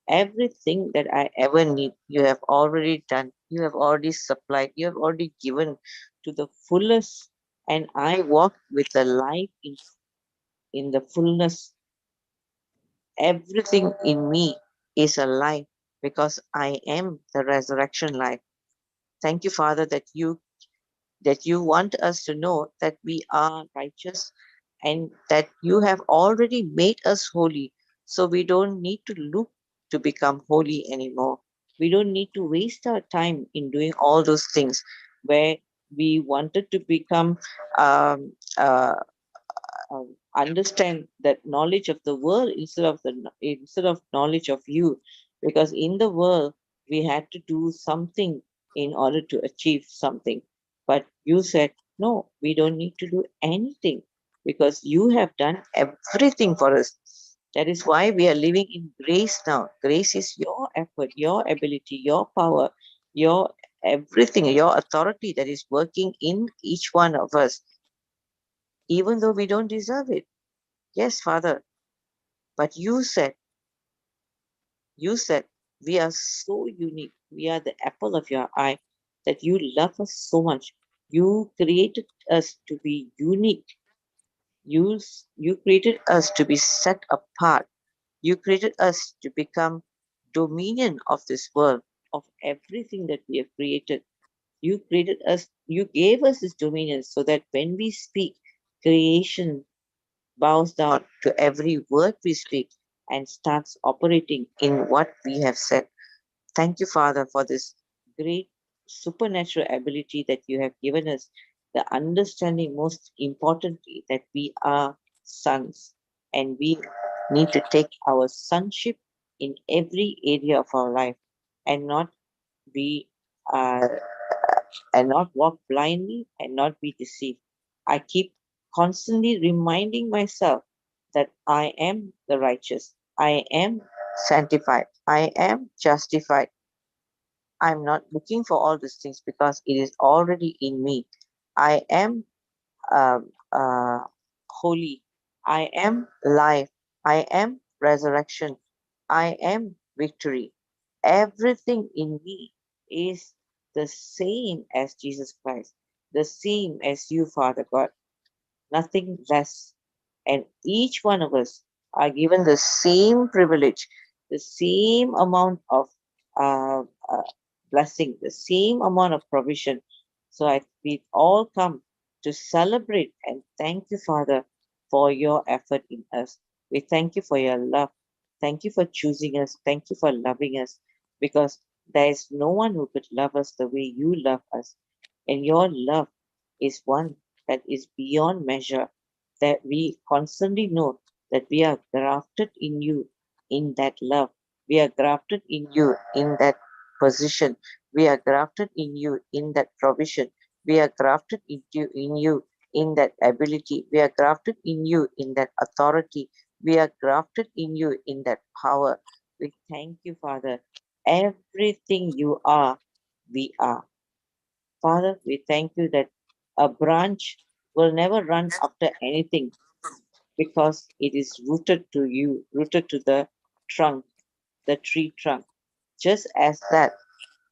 Speaker 3: Everything that I ever need, you have already done. You have already supplied. You have already given to the fullest. And I walk with the life in the fullness. Everything in me is alive because I am the resurrection life. Thank you, Father, that you want us to know that we are righteous and that you have already made us holy. So we don't need to look to become holy anymore. We don't need to waste our time in doing all those things where we wanted to become um, uh, understand that knowledge of the world instead of knowledge of you, because in the world we had to do something in order to achieve something. But you said, no, we don't need to do anything because you have done everything for us. That is why we are living in grace now. Grace is your effort, your ability, your power, your everything, your authority that is working in each one of us, even though we don't deserve it. Yes, Father, but you said, we are so unique. We are the apple of your eye, that you love us so much. You created us to be unique. You created us to be set apart. You created us to become dominion of this world, of everything that we have created. You created us, you gave us this dominion so that when we speak, creation bows down to every word we speak and starts operating in what we have said. Thank you, Father, for this great supernatural ability that you have given us, the understanding, most importantly, that we are sons and we need to take our sonship in every area of our life and not be uh, and not walk blindly and not be deceived. I keep constantly reminding myself that I am the righteous, I am sanctified, I am justified. I'm not looking for all these things because it is already in me. I am um, uh, holy. I am life. I am resurrection. I am victory. Everything in me is the same as Jesus Christ, the same as you, Father God, nothing less. And each one of us are given the same privilege, the same amount of uh, uh, blessing, the same amount of provision. So we all come to celebrate and thank you, Father, for your effort in us. We thank you for your love. Thank you for choosing us. Thank you for loving us because there is no one who could love us the way you love us. And your love is one that is beyond measure, that we constantly know that we are grafted in you in that love. We are grafted in you in that position. We are grafted in you in that provision. We are grafted in you in that ability. We are grafted in you in that authority. We are grafted in you in that power. We thank you, Father. Everything you are, we are. Father, we thank you that a branch will never run after anything because it is rooted to you, rooted to the trunk, the tree trunk. Just as that,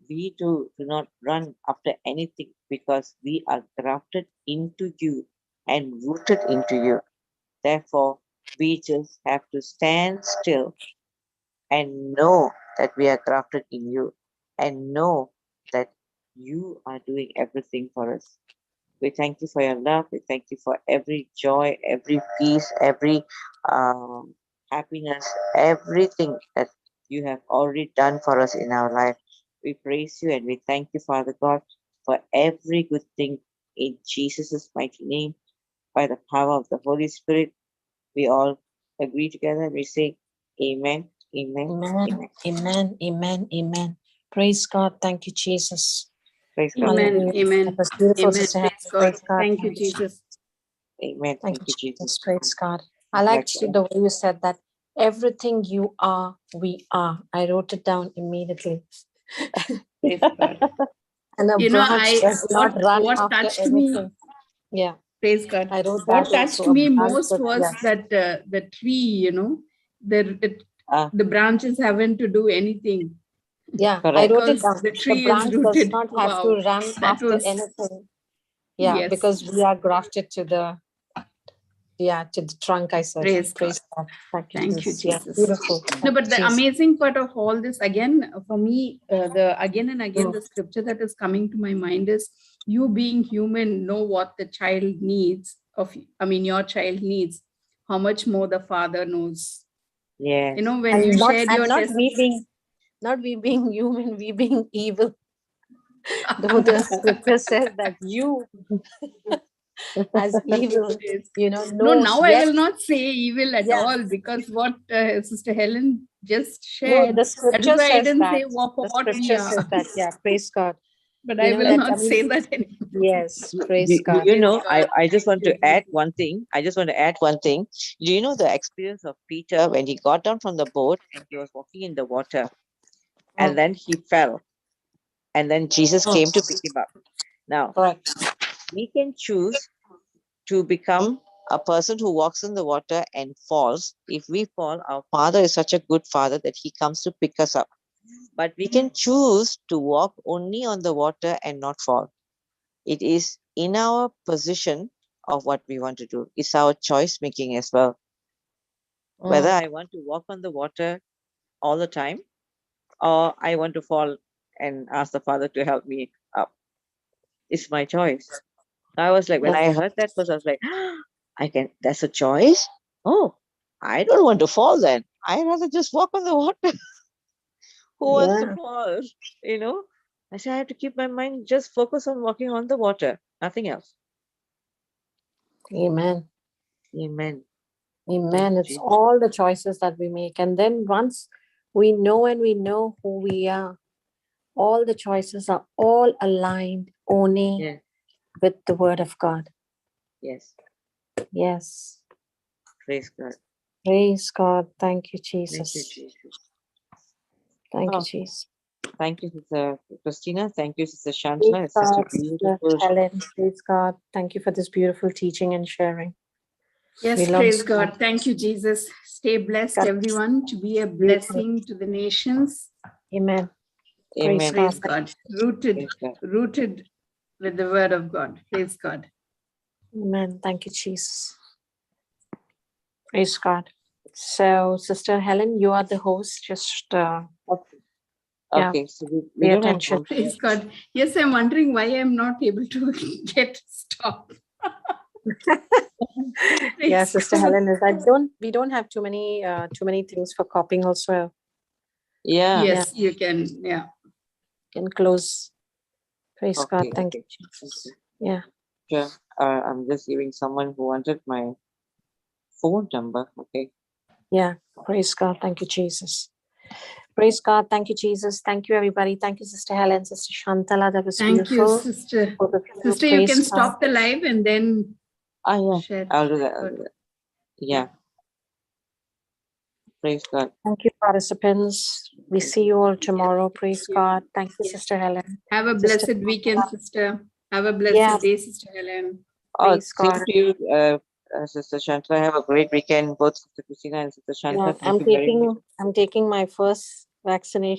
Speaker 3: we do not run after anything because we are grafted into you and rooted into you. Therefore, we just have to stand still and know that we are grafted in you and know that you are doing everything for us. We thank you for your love. We thank you for every joy, every peace, every happiness, everything that you have already done for us in our life. We praise you and we thank you, Father God, for every good thing in Jesus' mighty name. By the power of the Holy Spirit, we all agree together and we say, Amen, Amen,
Speaker 2: Amen.
Speaker 3: Amen.
Speaker 2: Amen. Amen. Amen. Praise God. Thank you, Jesus.
Speaker 3: Praise God.
Speaker 4: Amen.
Speaker 2: Hallelujah. That
Speaker 4: Amen.
Speaker 2: was beautiful,
Speaker 4: Amen.
Speaker 2: Sister Helen.
Speaker 4: Praise God.
Speaker 2: Praise God.
Speaker 4: Thank you, Jesus.
Speaker 3: Amen.
Speaker 2: Thank
Speaker 3: Thank
Speaker 2: you,
Speaker 3: you, Jesus.
Speaker 2: Jesus. Praise God. I
Speaker 3: Like
Speaker 2: liked the way you said that everything you are, we are. I wrote it down immediately.
Speaker 4: Praise God.
Speaker 2: And a
Speaker 4: You know,
Speaker 2: branch does not run
Speaker 4: what
Speaker 2: after
Speaker 4: touched me.
Speaker 2: anything. Yeah,
Speaker 4: Praise God.
Speaker 2: I wrote that
Speaker 4: What touched
Speaker 2: also. A
Speaker 4: me
Speaker 2: branch
Speaker 4: most
Speaker 2: that,
Speaker 4: was
Speaker 2: yes.
Speaker 4: that the tree. You know,
Speaker 3: Ah,
Speaker 4: the branches haven't to do anything
Speaker 2: Yeah, I
Speaker 3: correct.
Speaker 2: wrote it
Speaker 4: because
Speaker 2: down.
Speaker 4: the
Speaker 2: The
Speaker 4: tree is
Speaker 2: branch does
Speaker 4: rooted.
Speaker 2: not have to
Speaker 4: Wow,
Speaker 2: run
Speaker 4: that
Speaker 2: after
Speaker 4: was
Speaker 2: anything. Yeah,
Speaker 4: yes.
Speaker 2: because we are grafted to the trunk, I said.
Speaker 4: Praise God.
Speaker 2: Praise God. Thank you,
Speaker 4: Thank you,
Speaker 2: Jesus. Yeah,
Speaker 4: Jesus.
Speaker 2: beautiful.
Speaker 4: No,
Speaker 2: Thank
Speaker 4: but
Speaker 2: you,
Speaker 4: the
Speaker 2: Jesus.
Speaker 4: amazing part of all this, again, for me, the again and again, the scripture that is coming to my mind is you being human know what the child needs your child needs, how much more the father knows.
Speaker 3: Yes.
Speaker 4: You know, when
Speaker 2: And
Speaker 4: you shared your
Speaker 2: not
Speaker 4: test,
Speaker 2: we being human, we being evil. Though the scripture says that you as evil,
Speaker 4: no,
Speaker 2: knows,
Speaker 4: now I
Speaker 2: yet,
Speaker 4: will not say evil at
Speaker 2: yeah.
Speaker 4: all because what Sister Helen just
Speaker 2: No,
Speaker 4: shared,
Speaker 2: the
Speaker 4: that is
Speaker 2: scripture
Speaker 4: why I
Speaker 2: says
Speaker 4: didn't
Speaker 2: that.
Speaker 4: say what
Speaker 2: The scripture
Speaker 4: yeah.
Speaker 2: says that, yeah, praise God.
Speaker 4: But
Speaker 2: You
Speaker 4: I
Speaker 2: know
Speaker 4: will
Speaker 2: that,
Speaker 4: not
Speaker 2: I mean,
Speaker 4: say that anymore.
Speaker 2: yes, praise
Speaker 3: Do
Speaker 2: God.
Speaker 3: you know,
Speaker 4: Praise God.
Speaker 3: I just want to
Speaker 4: Thank you,
Speaker 3: add
Speaker 4: Jesus.
Speaker 3: one thing. I just want to add one thing. Do you know the experience of Peter when he got down from the boat and he was walking in the water and then he fell and then Jesus came to pick him up? Now,
Speaker 2: Correct.
Speaker 3: we can choose to become a person who walks in the water and falls. If we fall, our Father is such a good Father that He comes to pick us up. But we can choose to walk only on the water and not fall. It is in our position of what we want to do. It's our choice making as well. Whether I want to walk on the water all the time or I want to fall and ask the Father to help me up. It's my choice. I was like, when I heard that first, I was like, that's a choice? Oh, I don't want to fall then. I'd rather just walk on the water. Who wants to
Speaker 2: Yeah.
Speaker 3: fall? You know? I said, I have to keep my mind just focus on walking on the water, nothing else.
Speaker 2: Amen.
Speaker 3: Amen.
Speaker 2: Amen. It's
Speaker 3: Jesus.
Speaker 2: all the choices that we make. And then once we know and we know who we are, all the choices are all aligned only
Speaker 3: Yeah.
Speaker 2: with the word of God.
Speaker 3: Yes.
Speaker 2: Yes.
Speaker 3: Praise God.
Speaker 2: Praise God. Thank you,
Speaker 3: Thank you,
Speaker 2: Jesus.
Speaker 3: Jesus.
Speaker 2: Thank you,
Speaker 3: Oh,
Speaker 2: Jesus.
Speaker 3: thank you, Sister Christina. Thank you, Sister
Speaker 2: Praise
Speaker 3: Shantla. It's such a
Speaker 2: God, Sister
Speaker 3: beautiful.
Speaker 2: Helen. Praise God. Thank you for this beautiful teaching and sharing.
Speaker 4: Yes,
Speaker 2: We learned
Speaker 4: praise
Speaker 2: so
Speaker 4: God.
Speaker 2: much.
Speaker 4: Thank you, Jesus. Stay blessed,
Speaker 2: God,
Speaker 4: everyone, to be a
Speaker 2: you too.
Speaker 4: blessing to the nations.
Speaker 2: Amen. Praise
Speaker 3: Amen.
Speaker 4: Praise
Speaker 2: God.
Speaker 4: God. Rooted,
Speaker 3: Praise God.
Speaker 4: rooted with the word of God. Praise God.
Speaker 2: Amen. Thank you, Jesus. Praise God. So, Sister Helen, you are the host. Just
Speaker 3: Okay.
Speaker 2: yeah,
Speaker 3: Okay, so we
Speaker 2: pay
Speaker 3: don't have
Speaker 2: attention.
Speaker 4: Praise God. Yes, I'm wondering why I'm not able to get stop.
Speaker 2: Yeah,
Speaker 4: Praise
Speaker 2: Sister
Speaker 4: God.
Speaker 2: Helen, is that we don't have too many things for copying also.
Speaker 3: Yeah.
Speaker 4: Yes, you can. Yeah.
Speaker 2: Can close. Praise God.
Speaker 3: Okay.
Speaker 2: Thank you,
Speaker 3: Okay.
Speaker 2: Jesus.
Speaker 3: Okay.
Speaker 2: Yeah.
Speaker 3: Sure. I'm just giving someone who wanted my phone number. Okay.
Speaker 2: Yeah. Praise God. Thank you, Jesus. Praise God. Thank you, Jesus. Thank you, everybody. Thank you, Sister Helen, Sister Shantala. That was
Speaker 4: Thank you,
Speaker 2: beautiful.
Speaker 4: sister.
Speaker 2: For the
Speaker 4: Sister, you
Speaker 2: praise
Speaker 4: can
Speaker 2: God.
Speaker 4: stop the live and then
Speaker 3: Yeah.
Speaker 4: share.
Speaker 3: I'll do that. I'll do that. Yeah. Praise God.
Speaker 2: Thank you, participants. We see you all tomorrow. Praise God. Thank you, Sister Helen.
Speaker 4: Have a
Speaker 2: Sister
Speaker 4: blessed weekend,
Speaker 2: Shantala.
Speaker 4: sister. Have a blessed
Speaker 2: Yeah.
Speaker 4: day, Sister Helen.
Speaker 2: Praise
Speaker 3: Same
Speaker 2: God.
Speaker 3: to you, Sister Shantla. Have a great weekend, both Sister Christina and Sister
Speaker 2: Yeah,
Speaker 3: Shantla. Thank you very much.
Speaker 2: I'm taking my first vaccination.